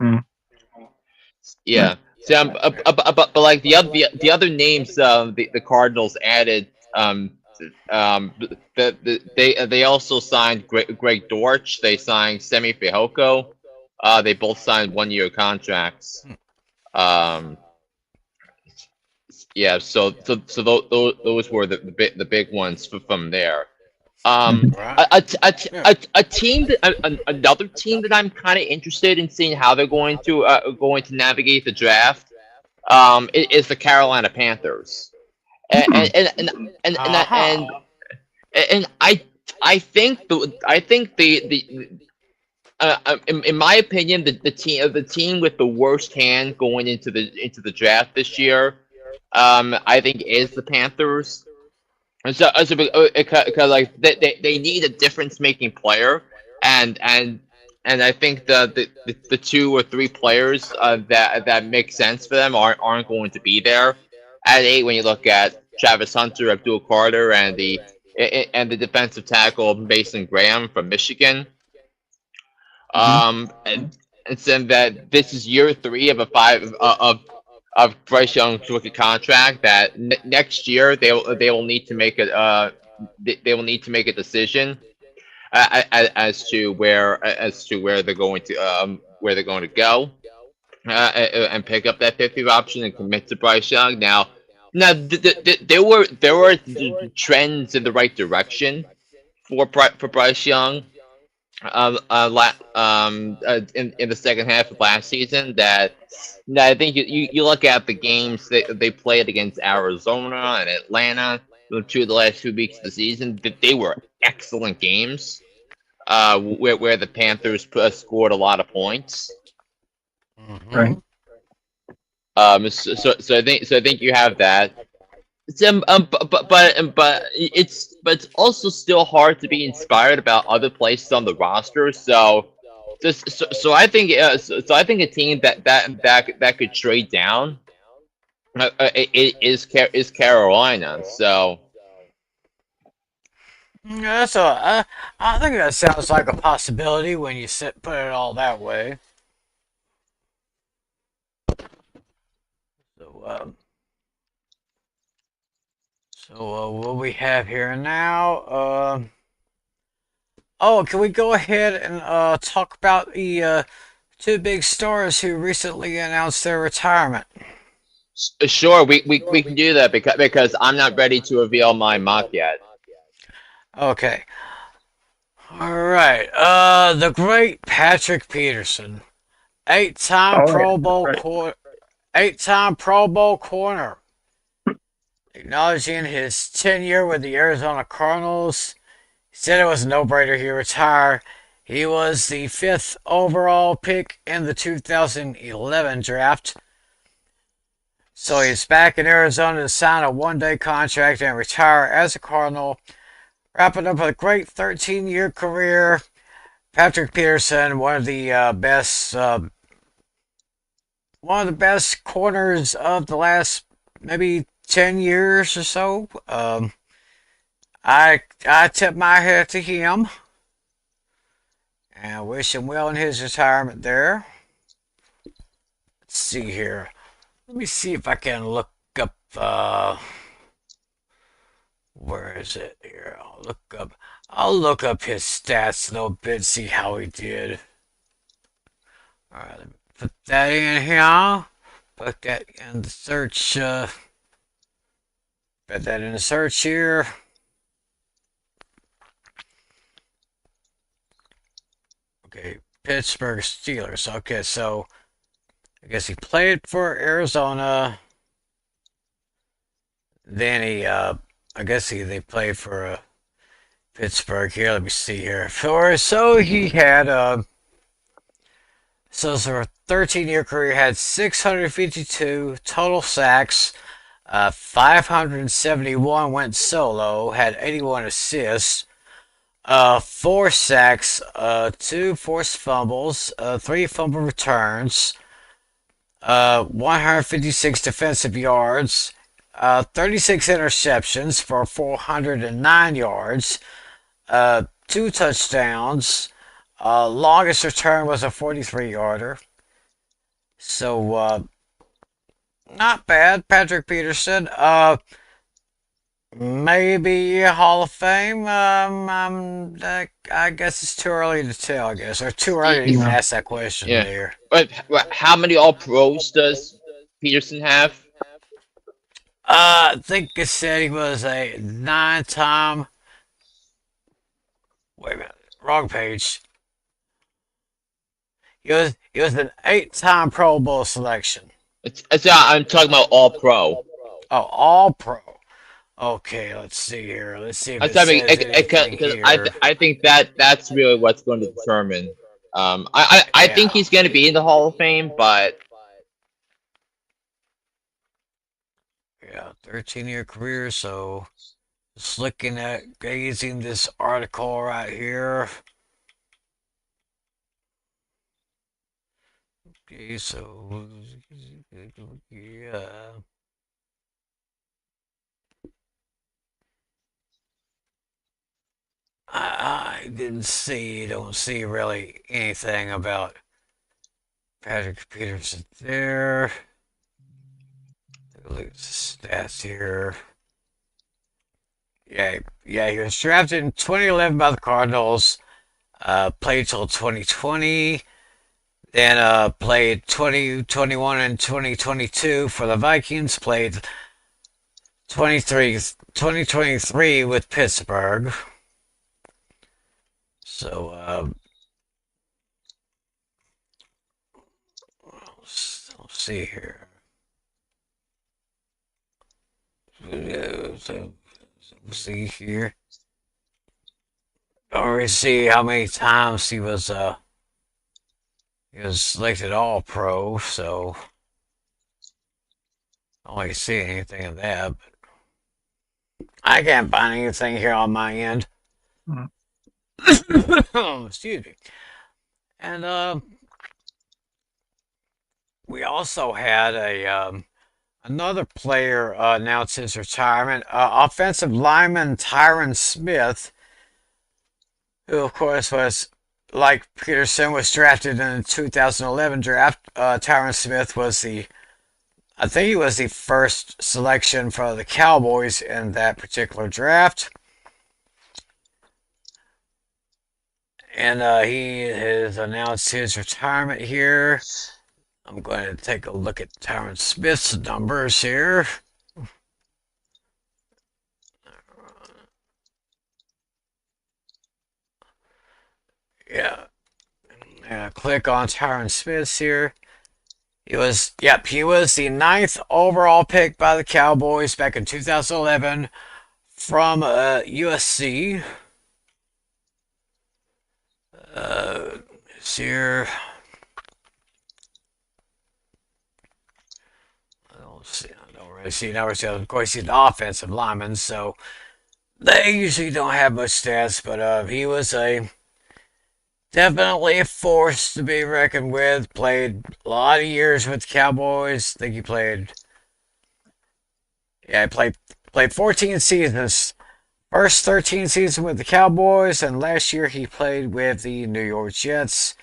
Mm. Right. Yeah. So but like the other names the Cardinals added they also signed Greg Dortch. They signed Semi Fehoko. They both signed 1 year contracts. Um, yeah. Those were the big ones from there. Mm-hmm. right. Yeah. A team another team that I'm kind of interested in seeing how they're going to navigate the draft is the Carolina Panthers. And Mm. and and and and, and, Uh-huh. and and I think in my opinion the team with the worst hand going into the draft this year, I think is the Panthers. And because like they need a difference making player, and and and I think the 2 or 3 players that make sense for them aren't going to be there at 8 when you look at Travis Hunter, Abdul Carter, and the defensive tackle Mason Graham from Michigan. Mm-hmm. And saying that this is year 3 of a five of Bryce Young's rookie contract. That next year they will need to make they will need to make a decision as to where they're going to go and pick up that 50th option and commit to Bryce Young. Now there were trends in the right direction for Bryce Young in the second half of last season. That now I think you look at the games that they played against Arizona and Atlanta, the 2 weeks of the season, that they were excellent games. Where the Panthers scored a lot of points. Right. Mm-hmm. So I think you have that. But it's also still hard to be inspired about other places on the roster. So I think I think a team that could trade down is Carolina. So Yeah, I think that sounds like a possibility when you put it all that way. So, what we have here now? Oh, can we go ahead and talk about the two big stars who recently announced their retirement? Sure, we can do that because I'm not ready to reveal my mock yet. Okay. All right. The great Patrick Peterson, eight-time Oh yeah, Pro Bowl right. cor- eight-time Pro Bowl corner, acknowledging his tenure with the Arizona Cardinals. He said it was a no-brainer he retire. He was the fifth overall pick in the 2011 draft. So he's back in Arizona to sign a one-day contract and retire as a Cardinal, wrapping up a great 13-year career. Patrick Peterson, one of the best corners of the last maybe 10 years or so. I tip my hat to him and wish him well in his retirement there. Let's see here. Let me see if I can look up. Where is it here? I'll look up his stats a little bit, see how he did. All right, let me put that in here. Put that in the search. Put that in the search here. Okay, Pittsburgh Steelers. Okay, so I guess he played for Arizona. Then I guess they played for Pittsburgh here. Let me see here. So he had so for a 13-year career, had 652 total sacks. 571 went solo. Had 81 assists. Four sacks. Two forced fumbles. Three fumble returns. 156 defensive yards. 36 interceptions for 409 yards. Two touchdowns. Longest return was a 43-yarder. So, not bad, Patrick Peterson. Maybe Hall of Fame. I guess it's too early to tell. I guess or too early to even Yeah. ask that question Yeah, there. but how many All Pros does Peterson have? I think it said he was a nine-time. Wait a minute, wrong page. He was an eight-time Pro Bowl selection. I'm talking about All Pro. Oh, All Pro. Okay, let's see here. Let's see if it says anything Because here. I think that's really what's going to determine. I think Yeah, he's going to be in the Hall of Fame, but yeah, 13-year career. So just looking at gazing this article right here. Okay, so yeah. I don't see really anything about Patrick Peterson there. Look at the stats here. Yeah, he was drafted in 2011 by the Cardinals. Played till 2020. Then played 2021 and 2022 for the Vikings. Played 2023 with Pittsburgh. So let's see here. So see here. Already see how many times he was selected All Pro. So I don't really see anything of that. But I can't find anything here on my end. Mhm. Excuse me. And we also had a another player announced his retirement. Offensive lineman Tyron Smith, who of course was like Peterson was drafted in the 2011 draft. Tyron Smith was I think he was the first selection for the Cowboys in that particular draft. and he has announced his retirement here. I'm going to take a look at Tyron Smith's numbers here. Yeah. Click on Tyron Smith here. He was the ninth overall pick by the Cowboys back in 2011 from USC. Here. I don't really see numbers. Of course, he's an offensive lineman, so they usually don't have much stats. But he was definitely a force to be reckoned with. Played a lot of years with the Cowboys. I think he played. Yeah, he played 14 seasons. First 13 seasons with the Cowboys, and last year he played with the New York Jets.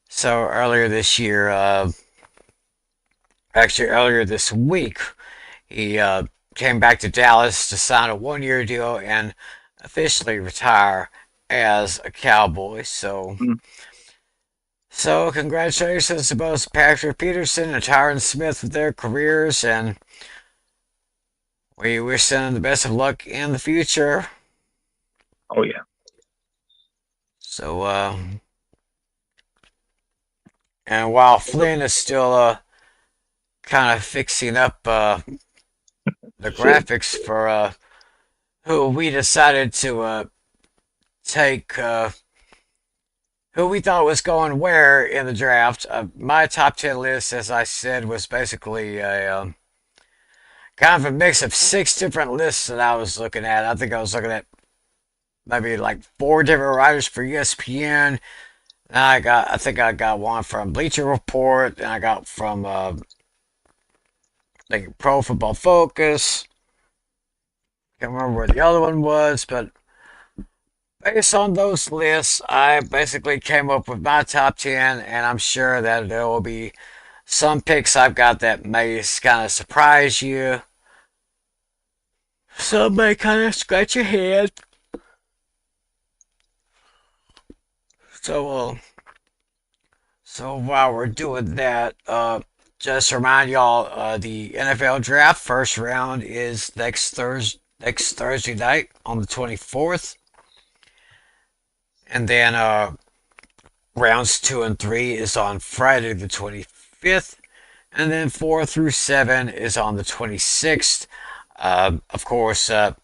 So earlier this year, actually earlier this week, he came back to Dallas to sign a 1-year deal and officially retire as a Cowboy. So, Mm. so congratulations to both Patrick Peterson and Tyron Smith with their careers, and we wish them the best of luck in the future. Oh yeah. So, and while Flynn is still kind of fixing up the graphics for who we decided to take, who we thought was going where in the draft. My top 10 list, as I said, was basically a kind of a mix of 6 different lists that I was looking at. I think I was looking at maybe like 4 different writers for ESPN. And I think I got one from Bleacher Report, and I got from like Pro Football Focus. Can't remember where the other one was, but based on those lists, I basically came up with my top 10, and I'm sure that there will be some picks I've got that may kind of surprise you. Some may kind of scratch your head. So while we're doing that, just to remind y'all, the NFL draft first round is next Thursday night on the 24th, and then rounds 2 and 3 is on Friday the 25th, and then 4 through 7 is on the 26th. Of course, ESPN,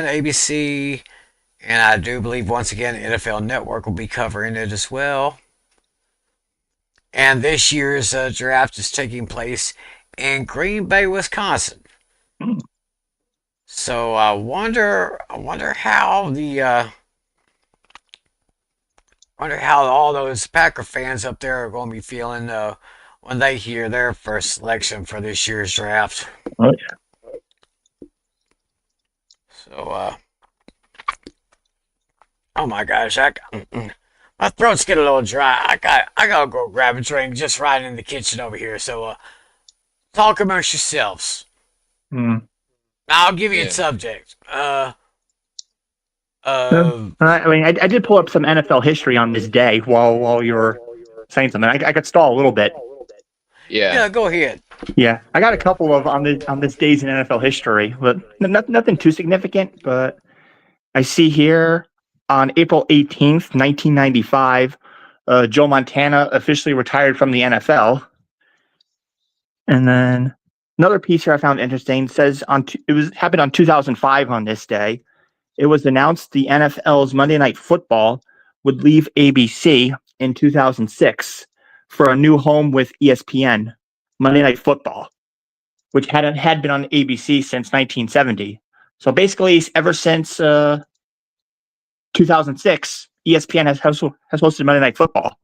ABC, and I do believe once again NFL Network will be covering it as well. And this year's draft is taking place in Green Bay, Wisconsin. Hmm. So I wonder how all those Packer fans up there are going to be feeling when they hear their first selection for this year's draft. Oh yeah. So oh my gosh, my throat's getting a little dry. I gotta go grab a drink just right in the kitchen over here. So talk amongst yourselves. Hmm. I'll give you a Yeah. subject. I mean, I did pull up some NFL history on this day while you were saying something. I could stall a little bit. Yeah. Go ahead. Yeah, I got a couple of on this days in NFL history, but nothing too significant. But I see here on April 18th, 1995, Joe Montana officially retired from the NFL. And then another piece here I found interesting says happened on 2005 on this day. It was announced the NFL's Monday Night Football would leave ABC in 2006 for a new home with ESPN, Monday Night Football, which had been on ABC since 1970. So basically, ever since 2006, ESPN has hosted Monday Night Football.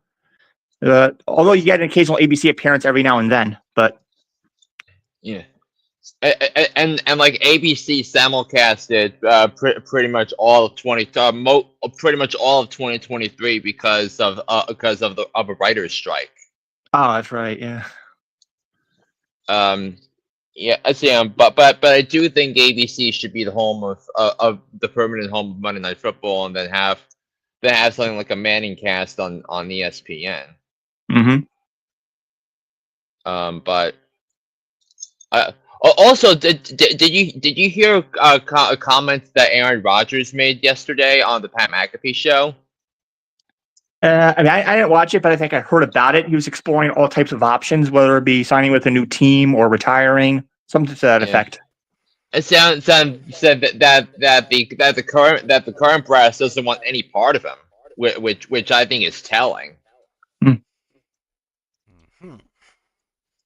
Although you get an occasional ABC appearance every now and then, but Yeah. And like ABC simulcasted pretty much all of 2023 because of a writer's strike. oh, that's right, yeah. Yeah, I see. But I do think ABC should be the home of the permanent home of Monday Night Football, and then have something like a Manning cast on ESPN. Mm-hmm. But also, did you hear comments that Aaron Rodgers made yesterday on the Pat McAfee show? I mean, I didn't watch it, but I think I heard about it. He was exploring all types of options, whether it be signing with a new team or retiring, something to that Yeah. effect. It said that the current brass doesn't want any part of him, which I think is telling. Hmm.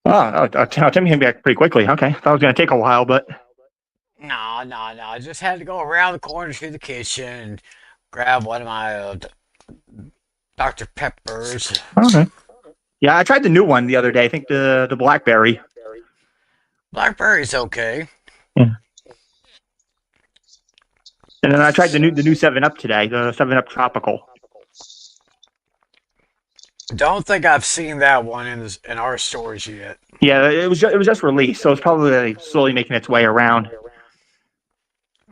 Tim came back pretty quickly. Okay, thought it was going to take a while, but No, no, no. I just had to go around the corner to the kitchen and grab one of my Dr. Peppers. okay. Yeah, I tried the new one the other day. I think the blackberry. Blackberry's okay. Yeah. And then I tried the new 7-Up today, the 7-Up tropical. Don't think I've seen that one in our stores yet. Yeah, it was just released, so it's probably like, slowly making its way around.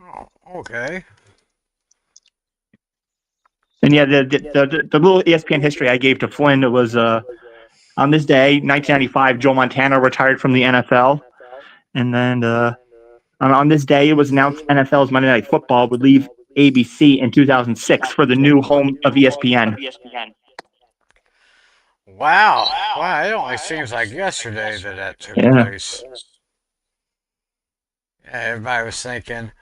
Oh, okay. And yeah, the little ESPN history I gave to Flynn, it was on this day, 1995, Joe Montana retired from the NFL, and then on this day, it was announced NFL's Monday Night Football would leave ABC in 2006 for the new home of ESPN. Wow. Wow, it only seems like yesterday that took Yeah. place. Yeah, everybody was thinking,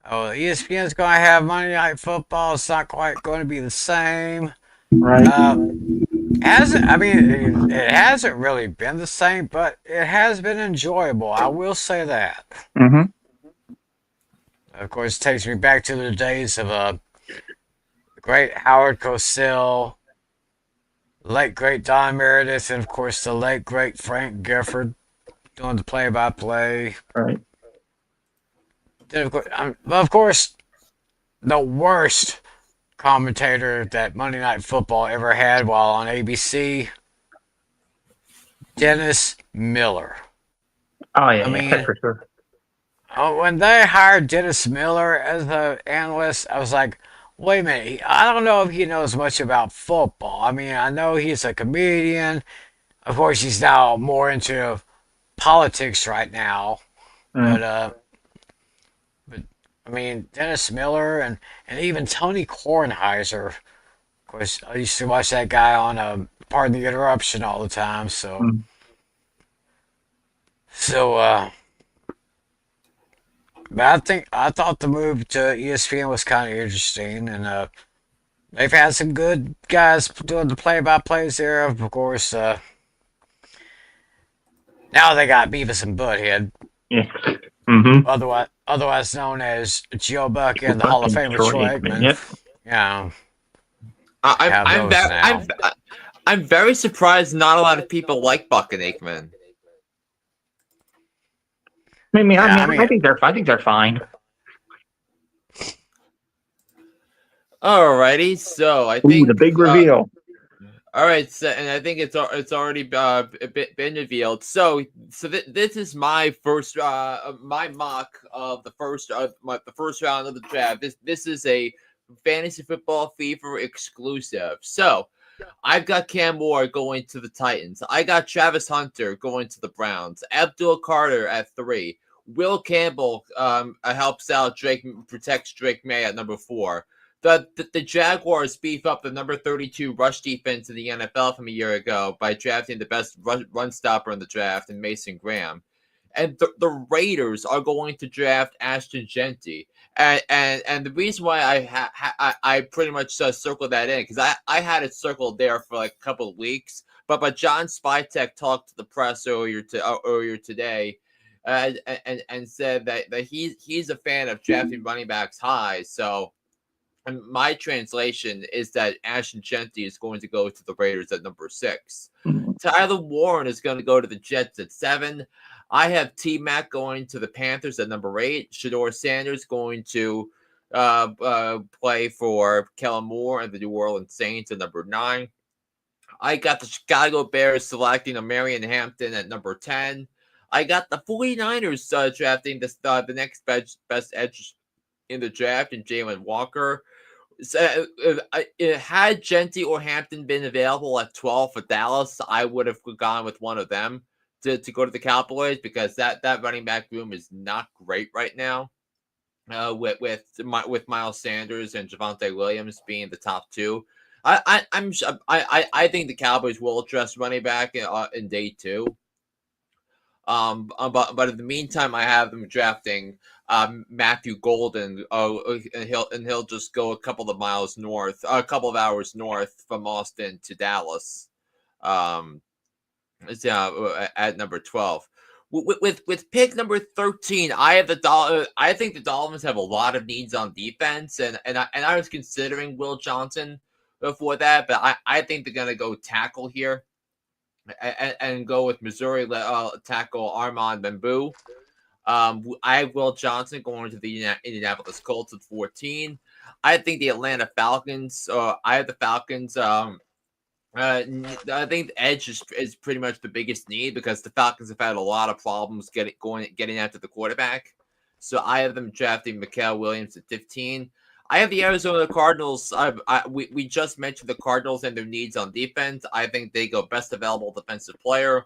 oh, ESPN's going to have Monday Night Football. It's not quite going to be the same. Right. I mean, it hasn't really been the same, but it has been enjoyable. I will say that. Mm-hmm. Of course, it takes me back to the days of the great Howard Cosell, late great Don Meredith, and of course the late great Frank Gifford doing the play-by-play. Right. Then of course, the worst commentator that Monday Night Football ever had while on ABC, Dennis Miller. Oh yeah, I mean, for sure. when they hired Dennis Miller as the analyst, I was like, wait a minute, I don't know if he knows much about football. I mean, I know he's a comedian. Of course, he's now more into politics right now. Mm. But I mean, Dennis Miller and even Tony Kornheiser. Of course, I used to watch that guy on Pardon the Interruption all the time. Mm. But I thought the move to ESPN was kind of interesting, and they've had some good guys doing the play-by-plays there. Of course, now they got Beavis and Butthead, Yeah. Mm-hmm. otherwise known as Joe Buck and the Hall of Famer Troy Aikman. Yep. Yeah, I'm very surprised not a lot of people like Buck and Aikman. I think they're fine. Alrighty, so I Ooh, think the big reveal. All right, so, and I think it's already been revealed. So this is my first my mock of the first round of the draft. This is a fantasy football fever exclusive. So I've got Cam Moore going to the Titans. I got Travis Hunter going to the Browns. Abdul Carter at 3. Will Campbell helps out protects Drake May at number 4. The Jaguars beef up the number 32 rush defense in the NFL from a year ago by drafting the best run stopper in the draft in Mason Graham. And the Raiders are going to draft Ashton Genty. And the reason why I pretty much circled that in, because I had it circled there for like a couple of weeks, but John Spytek talked to the press earlier today, and said that he's a fan of drafting running backs high. So, and my translation is that Ashton Genty is going to go to the Raiders at number 6. Tyler Warren is going to go to the Jets at 7. I have T-Mac going to the Panthers at number 8. Shedeur Sanders going to play for Kellen Moore and the New Orleans Saints at number 9. I got the Chicago Bears selecting a Marion Hampton at number 10. I got the 49ers drafting the next best edge in the draft, and Jalen Walker. So, had Genty or Hampton been available at 12 for Dallas, I would have gone with one of them to go to the Cowboys, because that running back room is not great right now. With Miles Sanders and Javonte Williams being the top two, I think the Cowboys will address running back in day two. But in the meantime, I have them drafting Matthew Golden. And he'll just go a couple of hours north from Austin to Dallas. At number 12. With pick number 13, I think the Dolphins have a lot of needs on defense, and I was considering Will Johnson before that, but I think they're gonna go tackle here. And go with Missouri tackle Armand Bamboo. I have Will Johnson going to the Indianapolis Colts at 14. I think the Atlanta Falcons. I have the Falcons. I think the edge is pretty much the biggest need, because the Falcons have had a lot of problems getting after the quarterback. So I have them drafting Mikael Williams at 15. I have the Arizona Cardinals. We just mentioned the Cardinals and their needs on defense. I think they go best available defensive player,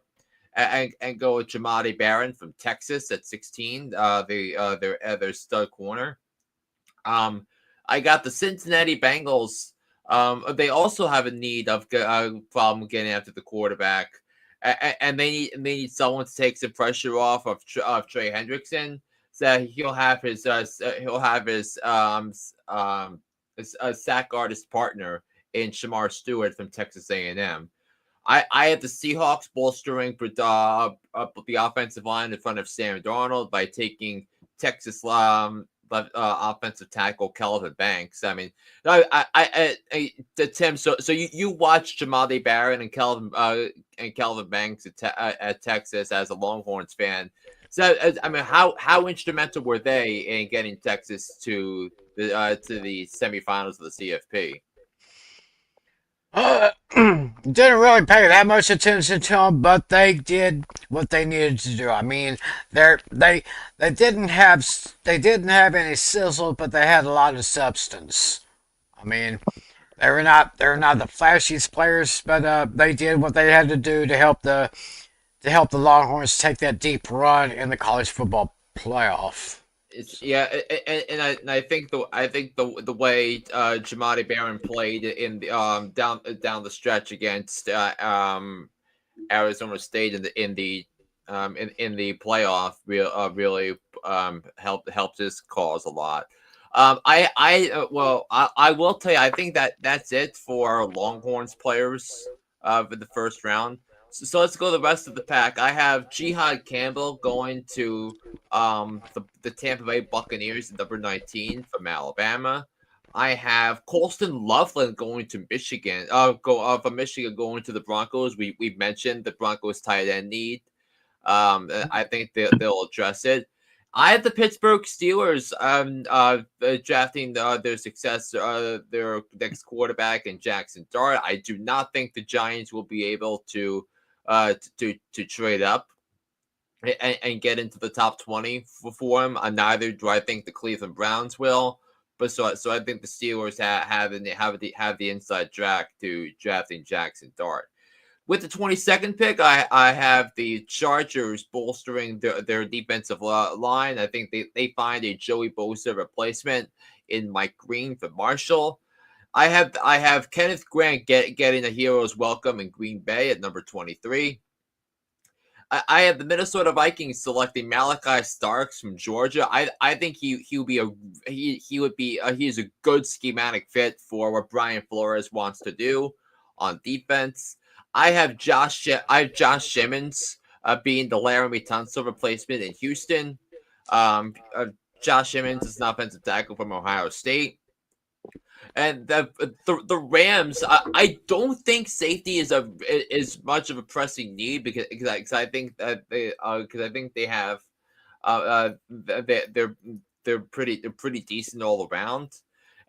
and go with Jamadi Barron from Texas at 16. Their stud corner. I got the Cincinnati Bengals. They also have a need of problem getting after the quarterback, and they need someone to take some pressure off of Trey Hendrickson. So he'll have his sack artist partner in Shamar Stewart from Texas A&M. I have the Seahawks bolstering the offensive line in front of Sam Darnold by taking Texas offensive tackle Kelvin Banks. I mean, Tim. So you watched Jamadi Barron and Kelvin Banks at Texas as a Longhorns fan. So I mean, how instrumental were they in getting Texas to the semifinals of the CFP? Didn't really pay that much attention to them, but they did what they needed to do. I mean, they didn't have any sizzle, but they had a lot of substance. I mean, they were not the flashiest players, but they did what they had to do to help the Longhorns take that deep run in the college football playoff. And I think the way Jamadi Barron played in the down the stretch against Arizona State in the playoff really helped his cause a lot. I will tell you, I think that's it for Longhorns players for the first round. So let's go to the rest of the pack. I have Jihad Campbell going to the Tampa Bay Buccaneers at number 19 from Alabama. I have Colston Loveland going to Michigan. From Michigan going to the Broncos. We mentioned the Broncos tight end need. I think they'll address it. I have the Pittsburgh Steelers drafting their successor, their next quarterback in Jackson Dart. I do not think the Giants will be able to trade up and get into the top 20 for him. Neither do I think the Cleveland Browns will. But so I think the Steelers have the inside track to drafting Jackson Dart. With the 22nd pick, I have the Chargers bolstering their defensive line. I think they find a Joey Bosa replacement in Mike Green for Marshall. I have Kenneth Grant getting a hero's welcome in Green Bay at number 23. I have the Minnesota Vikings selecting Malachi Starks from Georgia. I think he's a good schematic fit for what Brian Flores wants to do on defense. I have Josh Simmons being the Laramie Tunsil replacement in Houston. Josh Simmons is an offensive tackle from Ohio State. And the Rams, I don't think safety is much of a pressing need because I think that they have they're pretty decent all around.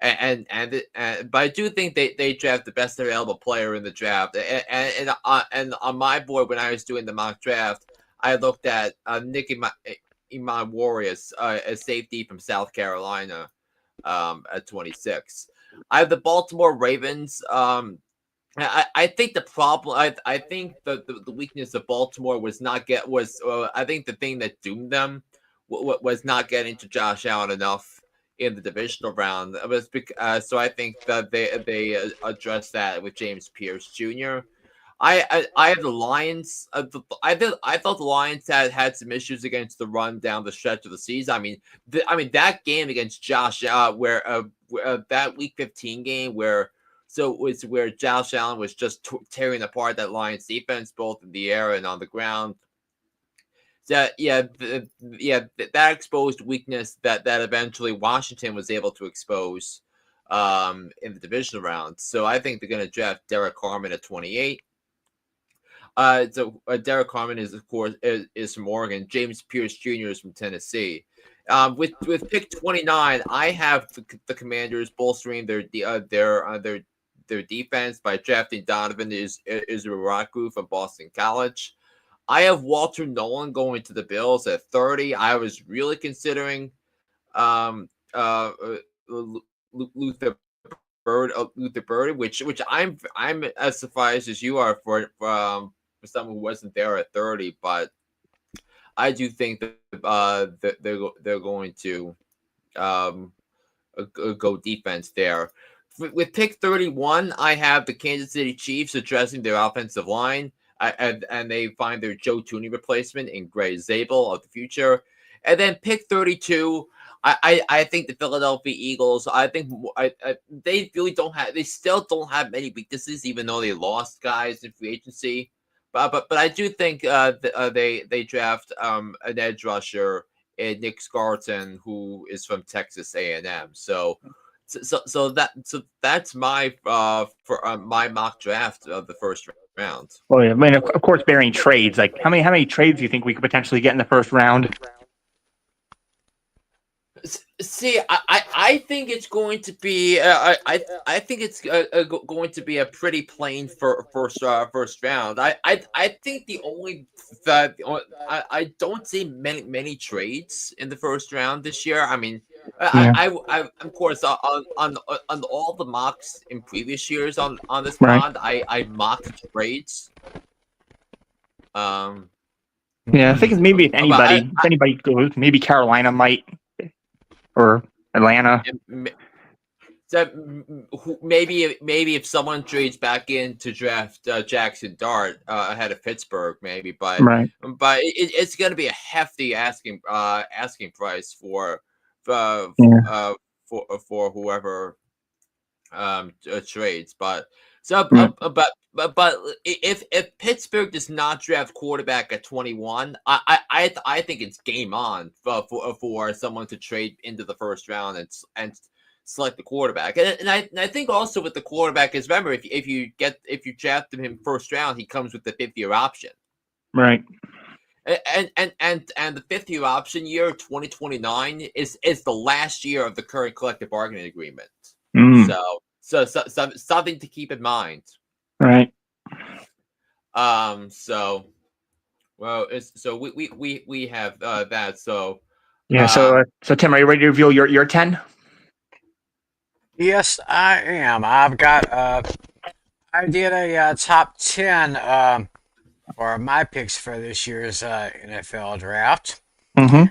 But I do think they draft the best available player in the draft. And on my board when I was doing the mock draft, I looked at Nick Iman Warriors, a safety from South Carolina, at 26. I have the Baltimore Ravens. I think the problem. I think the weakness of Baltimore was not get was. I think the thing that doomed them was not getting to Josh Allen enough in the divisional round. It was so I think that they addressed that with James Pierce Jr. I have the Lions. I thought the Lions had some issues against the run down the stretch of the season. I mean that game against Josh, where that Week 15 game where where Josh Allen was just tearing apart that Lions defense both in the air and on the ground. That that exposed weakness that eventually Washington was able to expose in the divisional round. So I think they're going to draft Derek Carman at 28. Derek Carman is of course is from Oregon. James Pierce Jr. is from Tennessee. With pick 29, I have the Commanders bolstering their defense by drafting Donovan Izuraku from Boston College. I have Walter Nolan going to the Bills at 30. I was really considering Luther Bird, which I'm as surprised as you are for someone who wasn't there at 30, but I do think that they're going to go defense there. With pick 31, I have the Kansas City Chiefs addressing their offensive line. And they find their Joe Thuney replacement in Gray Zabel of the future. And then pick 32, I think the Philadelphia Eagles, I think they really they still don't have many weaknesses, even though they lost guys in free agency. But I do think they draft an edge rusher in Nick Scarlton, who is from Texas A&M. So that's my my mock draft of the first round. Well, yeah, I mean, of course, bearing trades. Like, how many trades do you think we could potentially get in the first round? See, I think it's going to be I think it's going to be a pretty plain first round. I think the only that I don't see many trades in the first round this year. I mean, I of course on all the mocks in previous years on this pod, I mocked trades. Yeah, I think maybe if anybody goes, maybe Carolina might. Or Atlanta. So maybe if someone trades back in to draft Jackson Dart ahead of Pittsburgh, maybe, but it's going to be a hefty asking price for whoever trades. But if Pittsburgh does not draft quarterback at 21, I think it's game on for someone to trade into the first round and select the quarterback. And I think also with the quarterback is, remember, if you draft him first round, he comes with the 5th-year option. Right. And the 5th-year option year, 2029, is the last year of the current collective bargaining agreement. So something to keep in mind. Right. So we have that. So yeah. So Tim, are you ready to reveal your 10? Yes, I am. I've got I did a top 10 for my picks for this year's NFL draft. Mm-hmm.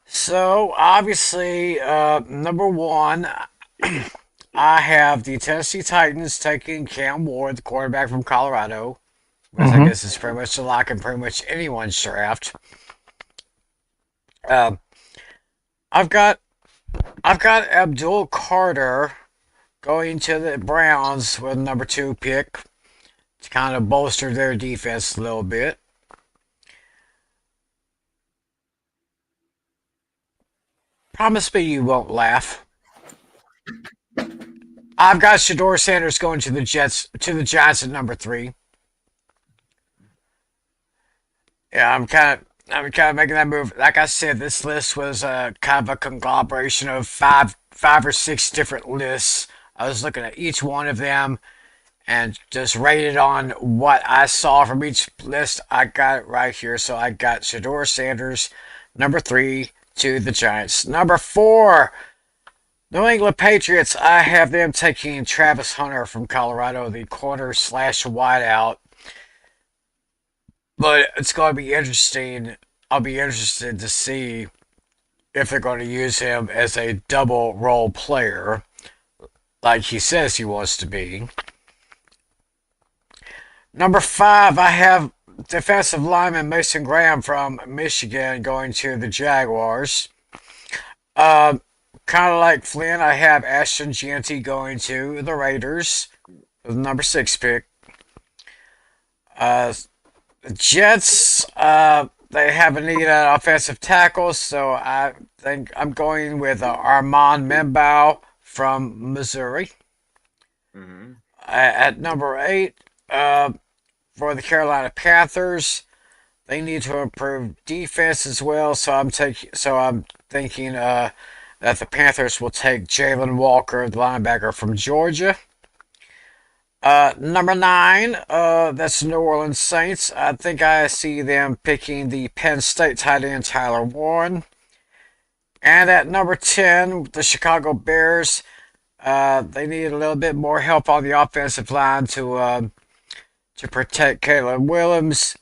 So obviously, number one, I have the Tennessee Titans taking Cam Ward, the quarterback from Colorado, which I guess is pretty much a lock in pretty much anyone's draft. I've got Abdul Carter going to the Browns with number 2 pick to kind of bolster their defense a little bit. Promise me you won't laugh. I've got Shedeur Sanders going to the Giants at number 3. Yeah, I'm kind of making that move. Like I said, this list was kind of a conglomeration of five or six different lists. I was looking at each one of them and just rated on what I saw from each list. I got it right here. So I got Shador Sanders, number 3, to the Giants. Number 4, New England Patriots. I have them taking Travis Hunter from Colorado, the corner slash wideout. But it's going to be interesting. I'll be interested to see if they're going to use him as a double role player, like he says he wants to be. Number 5, I have defensive lineman Mason Graham from Michigan going to the Jaguars. Uh, kind of like Flynn, I have Ashton Jeanty going to the Raiders, the number 6 pick. The Jets, they have a need at offensive tackle, so I think I'm going with Armand Membao from Missouri. Hmm. At number 8, for the Carolina Panthers, they need to improve defense as well. So I'm thinking that the Panthers will take Jalen Walker, the linebacker from Georgia. Number 9, that's New Orleans Saints. I think I see them picking the Penn State tight end Tyler Warren. And at number 10, the Chicago Bears. They need a little bit more help on the offensive line to protect Caleb Williams.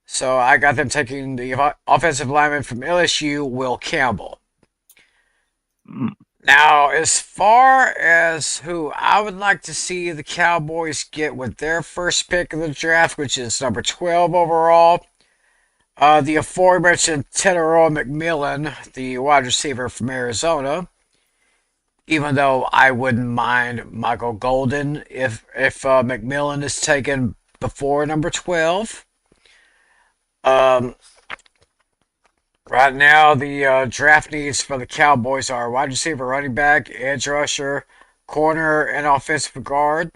So I got them taking the offensive lineman from LSU, Will Campbell. Mm. Now, as far as who I would like to see the Cowboys get with their first pick of the draft, which is number 12 overall, the aforementioned Teneroa McMillan, the wide receiver from Arizona. Even though I wouldn't mind Michael Golden if McMillan is taken before number 12. Um, right now, the draft needs for the Cowboys are wide receiver, running back, edge rusher, corner, and offensive guard.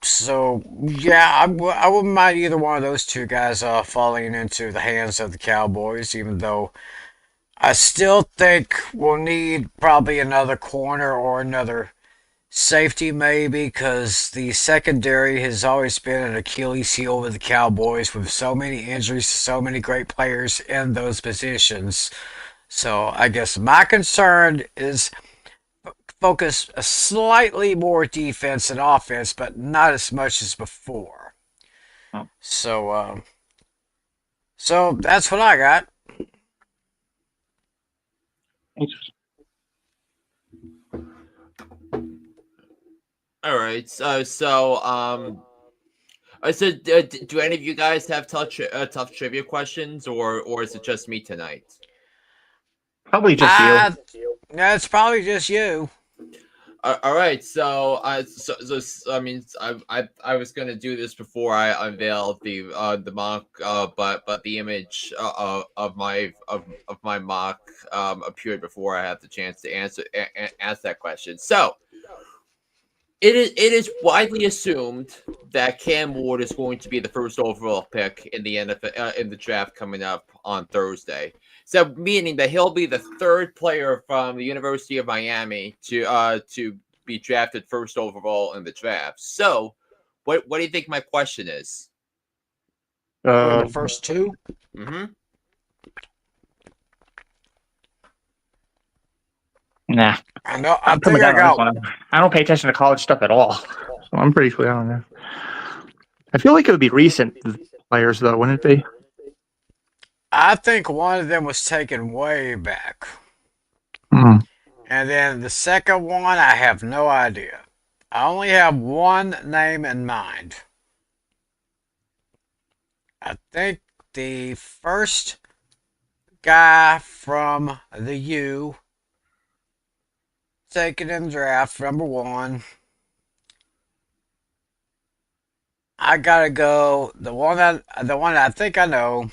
So yeah, I wouldn't mind either one of those two guys falling into the hands of the Cowboys, even though I still think we'll need probably another corner or another safety, maybe, because the secondary has always been an Achilles heel with the Cowboys with so many injuries to so many great players in those positions. So I guess my concern is focus a slightly more defense and offense, but not as much as before. Oh. So that's what I got. Interesting. All right. Do any of you guys have tough trivia questions, or is it just me tonight? Probably just you. Yeah, it's probably just you. All right. I mean, I was gonna do this before I unveiled the mock, but the image of my mock appeared before I had the chance to answer that question. So. It is widely assumed that Cam Ward is going to be the first overall pick in the NFL in the draft coming up on Thursday. So meaning that he'll be the third player from the University of Miami to be drafted first overall in the draft. So, what do you think my question is? The first two. Mm-hmm. Nah. I know. I I'm coming think I down on this got. one. I don't pay attention to college stuff at all, so I'm pretty clear on that. I feel like it would be recent players, though, wouldn't it be? I think one of them was taken way back, Hmm. and then the second one, I have no idea. I only have one name in mind. I think the first guy from the U taken in the draft, number 1. I gotta go. The one I think I know.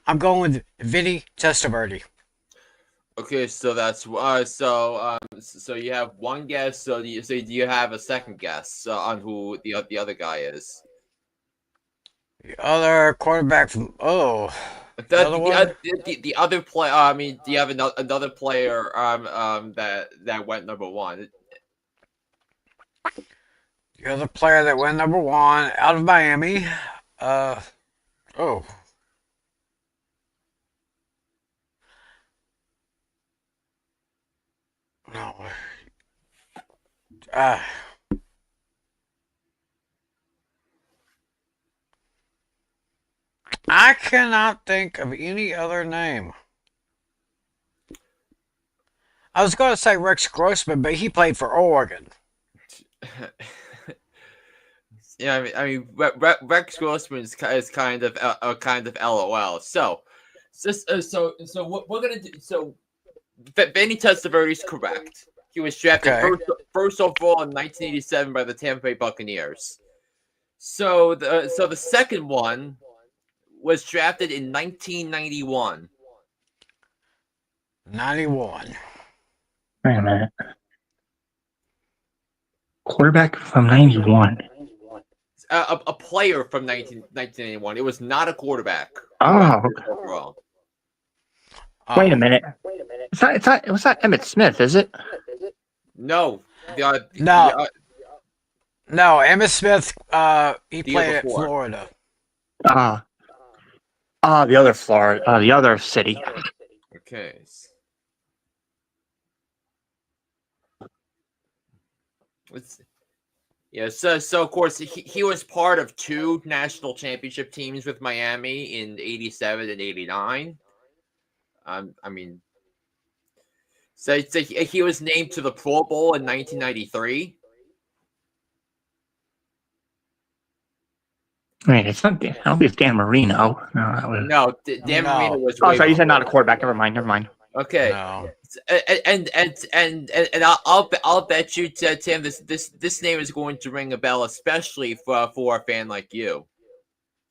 I'm going with Vinny Testaverde. Okay, so that's so you have one guess. So do you have a second guess on who the other guy is? The other quarterback from the other one. The other player. I mean, do you have another player that went number 1? The other player that went number one out of Miami. Uh, oh, no. Uh, I cannot think of any other name. I was going to say Rex Grossman, but he played for Oregon. Yeah, Rex Grossman is kind of LOL. So what we're gonna do? So Vinny Testaverde is correct. He was drafted Okay. first overall in 1987 by the Tampa Bay Buccaneers. So the second one was drafted in 1991. 91. Wait a minute. Quarterback from 91. A player from 1991. It was not a quarterback. Oh, Overall. wait a minute. It was not Emmett Smith, is it? No. No. No, Emmitt Smith, he The year played at before. Florida. The other Florida, the other city. Okay. So of course he was part of two national championship teams with Miami in '87 and '89. I mean, so he was named to the Pro Bowl in 1993. Wait, it's not. I don't think it's Dan Marino. No, that was. No, Dan No. Marino was. Oh, way sorry, you said not a before. quarterback. Never mind. Okay. No. And I'll bet you, Tim, this name is going to ring a bell, especially for a fan like you.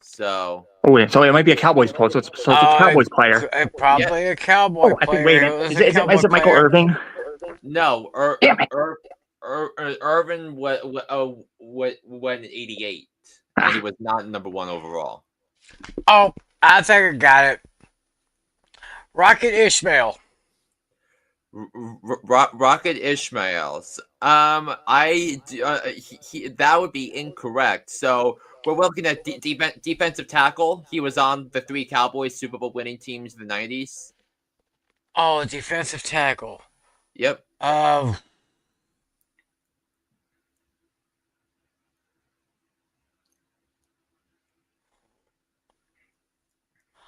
So Oh, wait, so it might be a Cowboys player. So it's a Cowboys player. Probably a Cowboy Oh, I player. think. Wait a It minute. was Is a it Cowboy Michael player. Irving? no, Damn it. Irvin went in '88, and he was not number one overall. Oh, I think I got it. Rocket Ishmael. Rocket Ishmaels. That would be incorrect. So we're looking at defensive tackle. He was on the three Cowboys Super Bowl winning teams in the '90s. Oh, defensive tackle. Yep.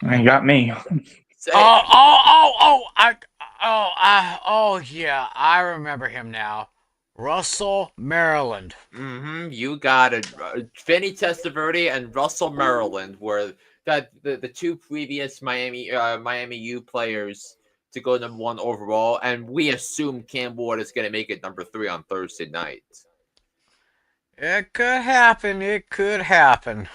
You got me. So, Yeah, I remember him now. Russell, Maryland. you got it. Vinny Testaverde and Russell Maryland were the two previous Miami U players to go number one overall, and we assume Cam Ward is going to make it number 3 on Thursday night. It could happen. It could happen.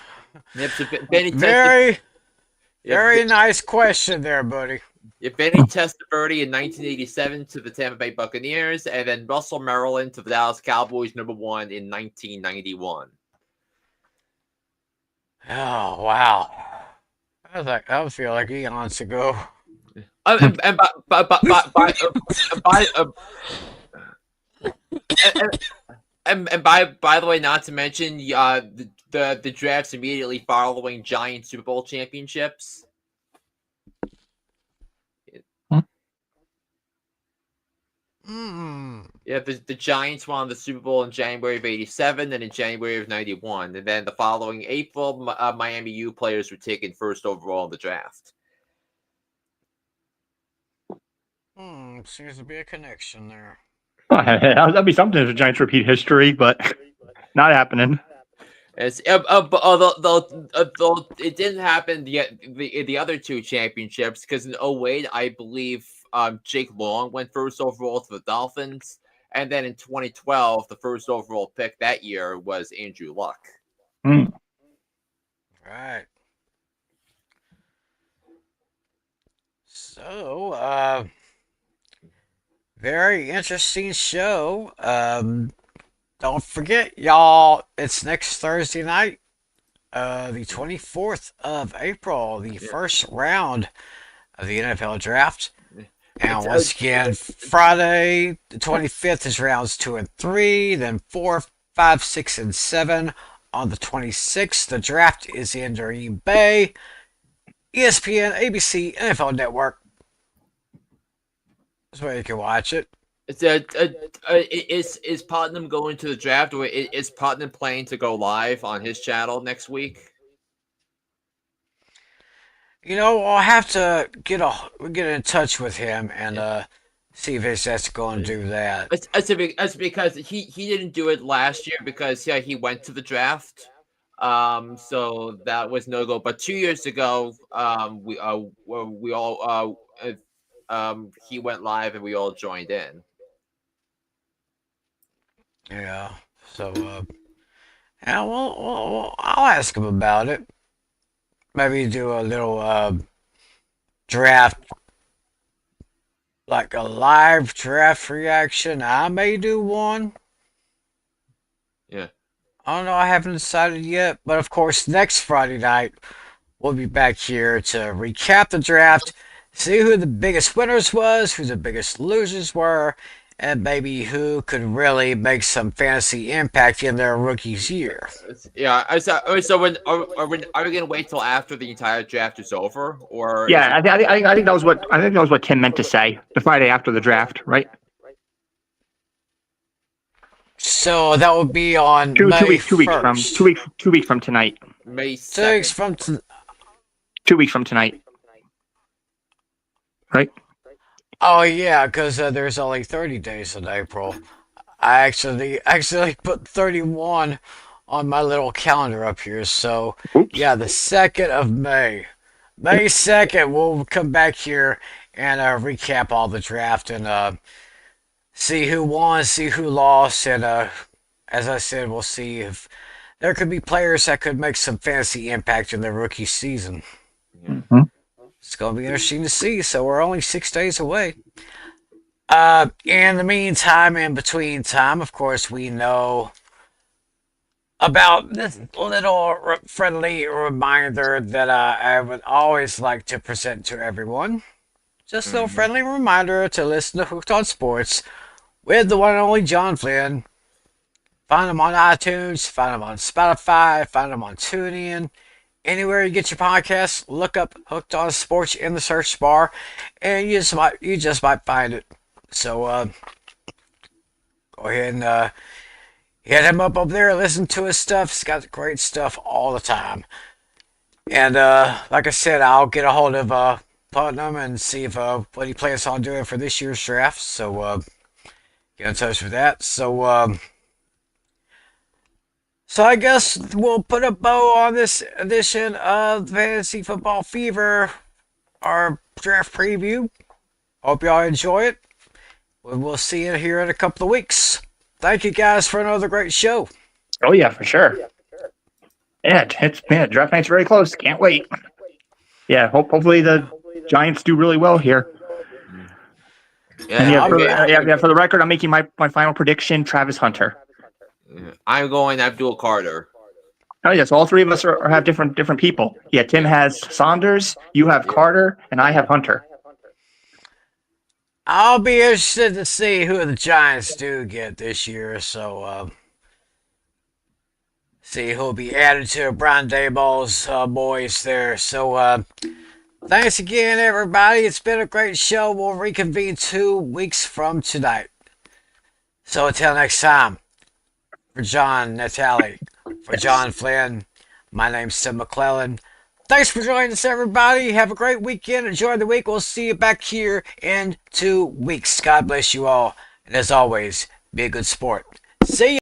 Yep, so Vinny Very nice question there, buddy. Vinny Testaverde in 1987 to the Tampa Bay Buccaneers, and then Russell Maryland to the Dallas Cowboys, number 1 in 1991. Oh, wow. I would feel like eons ago. And by the way, not to mention the drafts immediately following Giant Super Bowl championships. Yeah, the Giants won the Super Bowl in January of '87 and in January of '91, and then the following April, Miami U players were taken first overall in the draft. Seems to be a connection there. That'd be something if the Giants repeat history, but not happening. Although it didn't happen the other two championships, because in 2008, I believe Jake Long went first overall to the Dolphins, and then in 2012, the first overall pick that year was Andrew Luck. Mm. Right. So, very interesting show. Don't forget, y'all, it's next Thursday night, the 24th of April, the first round of the NFL draft. And once again, Friday, the 25th is rounds 2 and 3, then 4, 5, 6, and 7 on the 26th. The draft is in Green Bay. ESPN, ABC, NFL Network. That's where you can watch it. Is Putnam going to the draft, or is Putnam planning to go live on his channel next week? I'll have to get in touch with him and see if he's that's going to do that. It's because he didn't do it last year because he went to the draft. So that was no go. But 2 years ago, we all he went live and we all joined in. Yeah. So yeah, well, I'll ask him about it. Maybe do a little draft, like a live draft reaction. I may do one. Yeah. I don't know. I haven't decided yet. But of course, next Friday night, we'll be back here to recap the draft, see who the biggest winners was, who the biggest losers were, and maybe who could really make some fantasy impact in their rookie's year. Yeah. So when are we gonna wait till after the entire draft is over, or Yeah, I think that was what Tim meant to say. The Friday after the draft, right? So that would be on Two May weeks 1st. from 2 weeks from tonight. May 2 weeks 2nd? from 2 weeks from tonight. Right? Oh yeah, because there's only 30 days in April. I actually put 31 on my little calendar up here. So Oops. yeah, the 2nd of May. May 2nd, we'll come back here and recap all the draft and see who won, see who lost, and as I said, we'll see if there could be players that could make some fantasy impact in their rookie season. Mhm. It's going to be interesting to see. So we're only 6 days away. In the meantime, in between time, of course, we know about this little friendly reminder that I would always like to present to everyone. Just a little friendly reminder to listen to Hooked on Sports with the one and only John Flynn. Find them on iTunes, find them on Spotify, find them on TuneIn. Anywhere you get your podcasts, look up Hooked on Sports in the search bar, and you just might find it. So go ahead and hit him up there, listen to his stuff. He's got great stuff all the time. And like I said, I'll get a hold of Putnam and see if what he plans on doing for this year's draft. So get in touch with that. So I guess we'll put a bow on this edition of Fantasy Football Fever, our draft preview. Hope y'all enjoy it. We'll see you here in a couple of weeks. Thank you guys for another great show. Oh yeah, for sure. Yeah, draft night's very close. Can't wait. Yeah, hopefully the Giants do really well here. And for the record, I'm making my final prediction: Travis Hunter. I'm going Abdul Carter. Oh yes, all three of us have different people. Yeah, Tim has Saunders, you have Carter, and I have Hunter. I'll be interested to see who the Giants do get this year. So see who'll be added to Brian Daboll's boys there. So thanks again, everybody. It's been a great show. We'll reconvene 2 weeks from tonight. So until next time. For John Natali, for John Flynn, my name's Tim McClellan. Thanks for joining us, everybody. Have a great weekend. Enjoy the week. We'll see you back here in 2 weeks. God bless you all. And as always, be a good sport. See ya.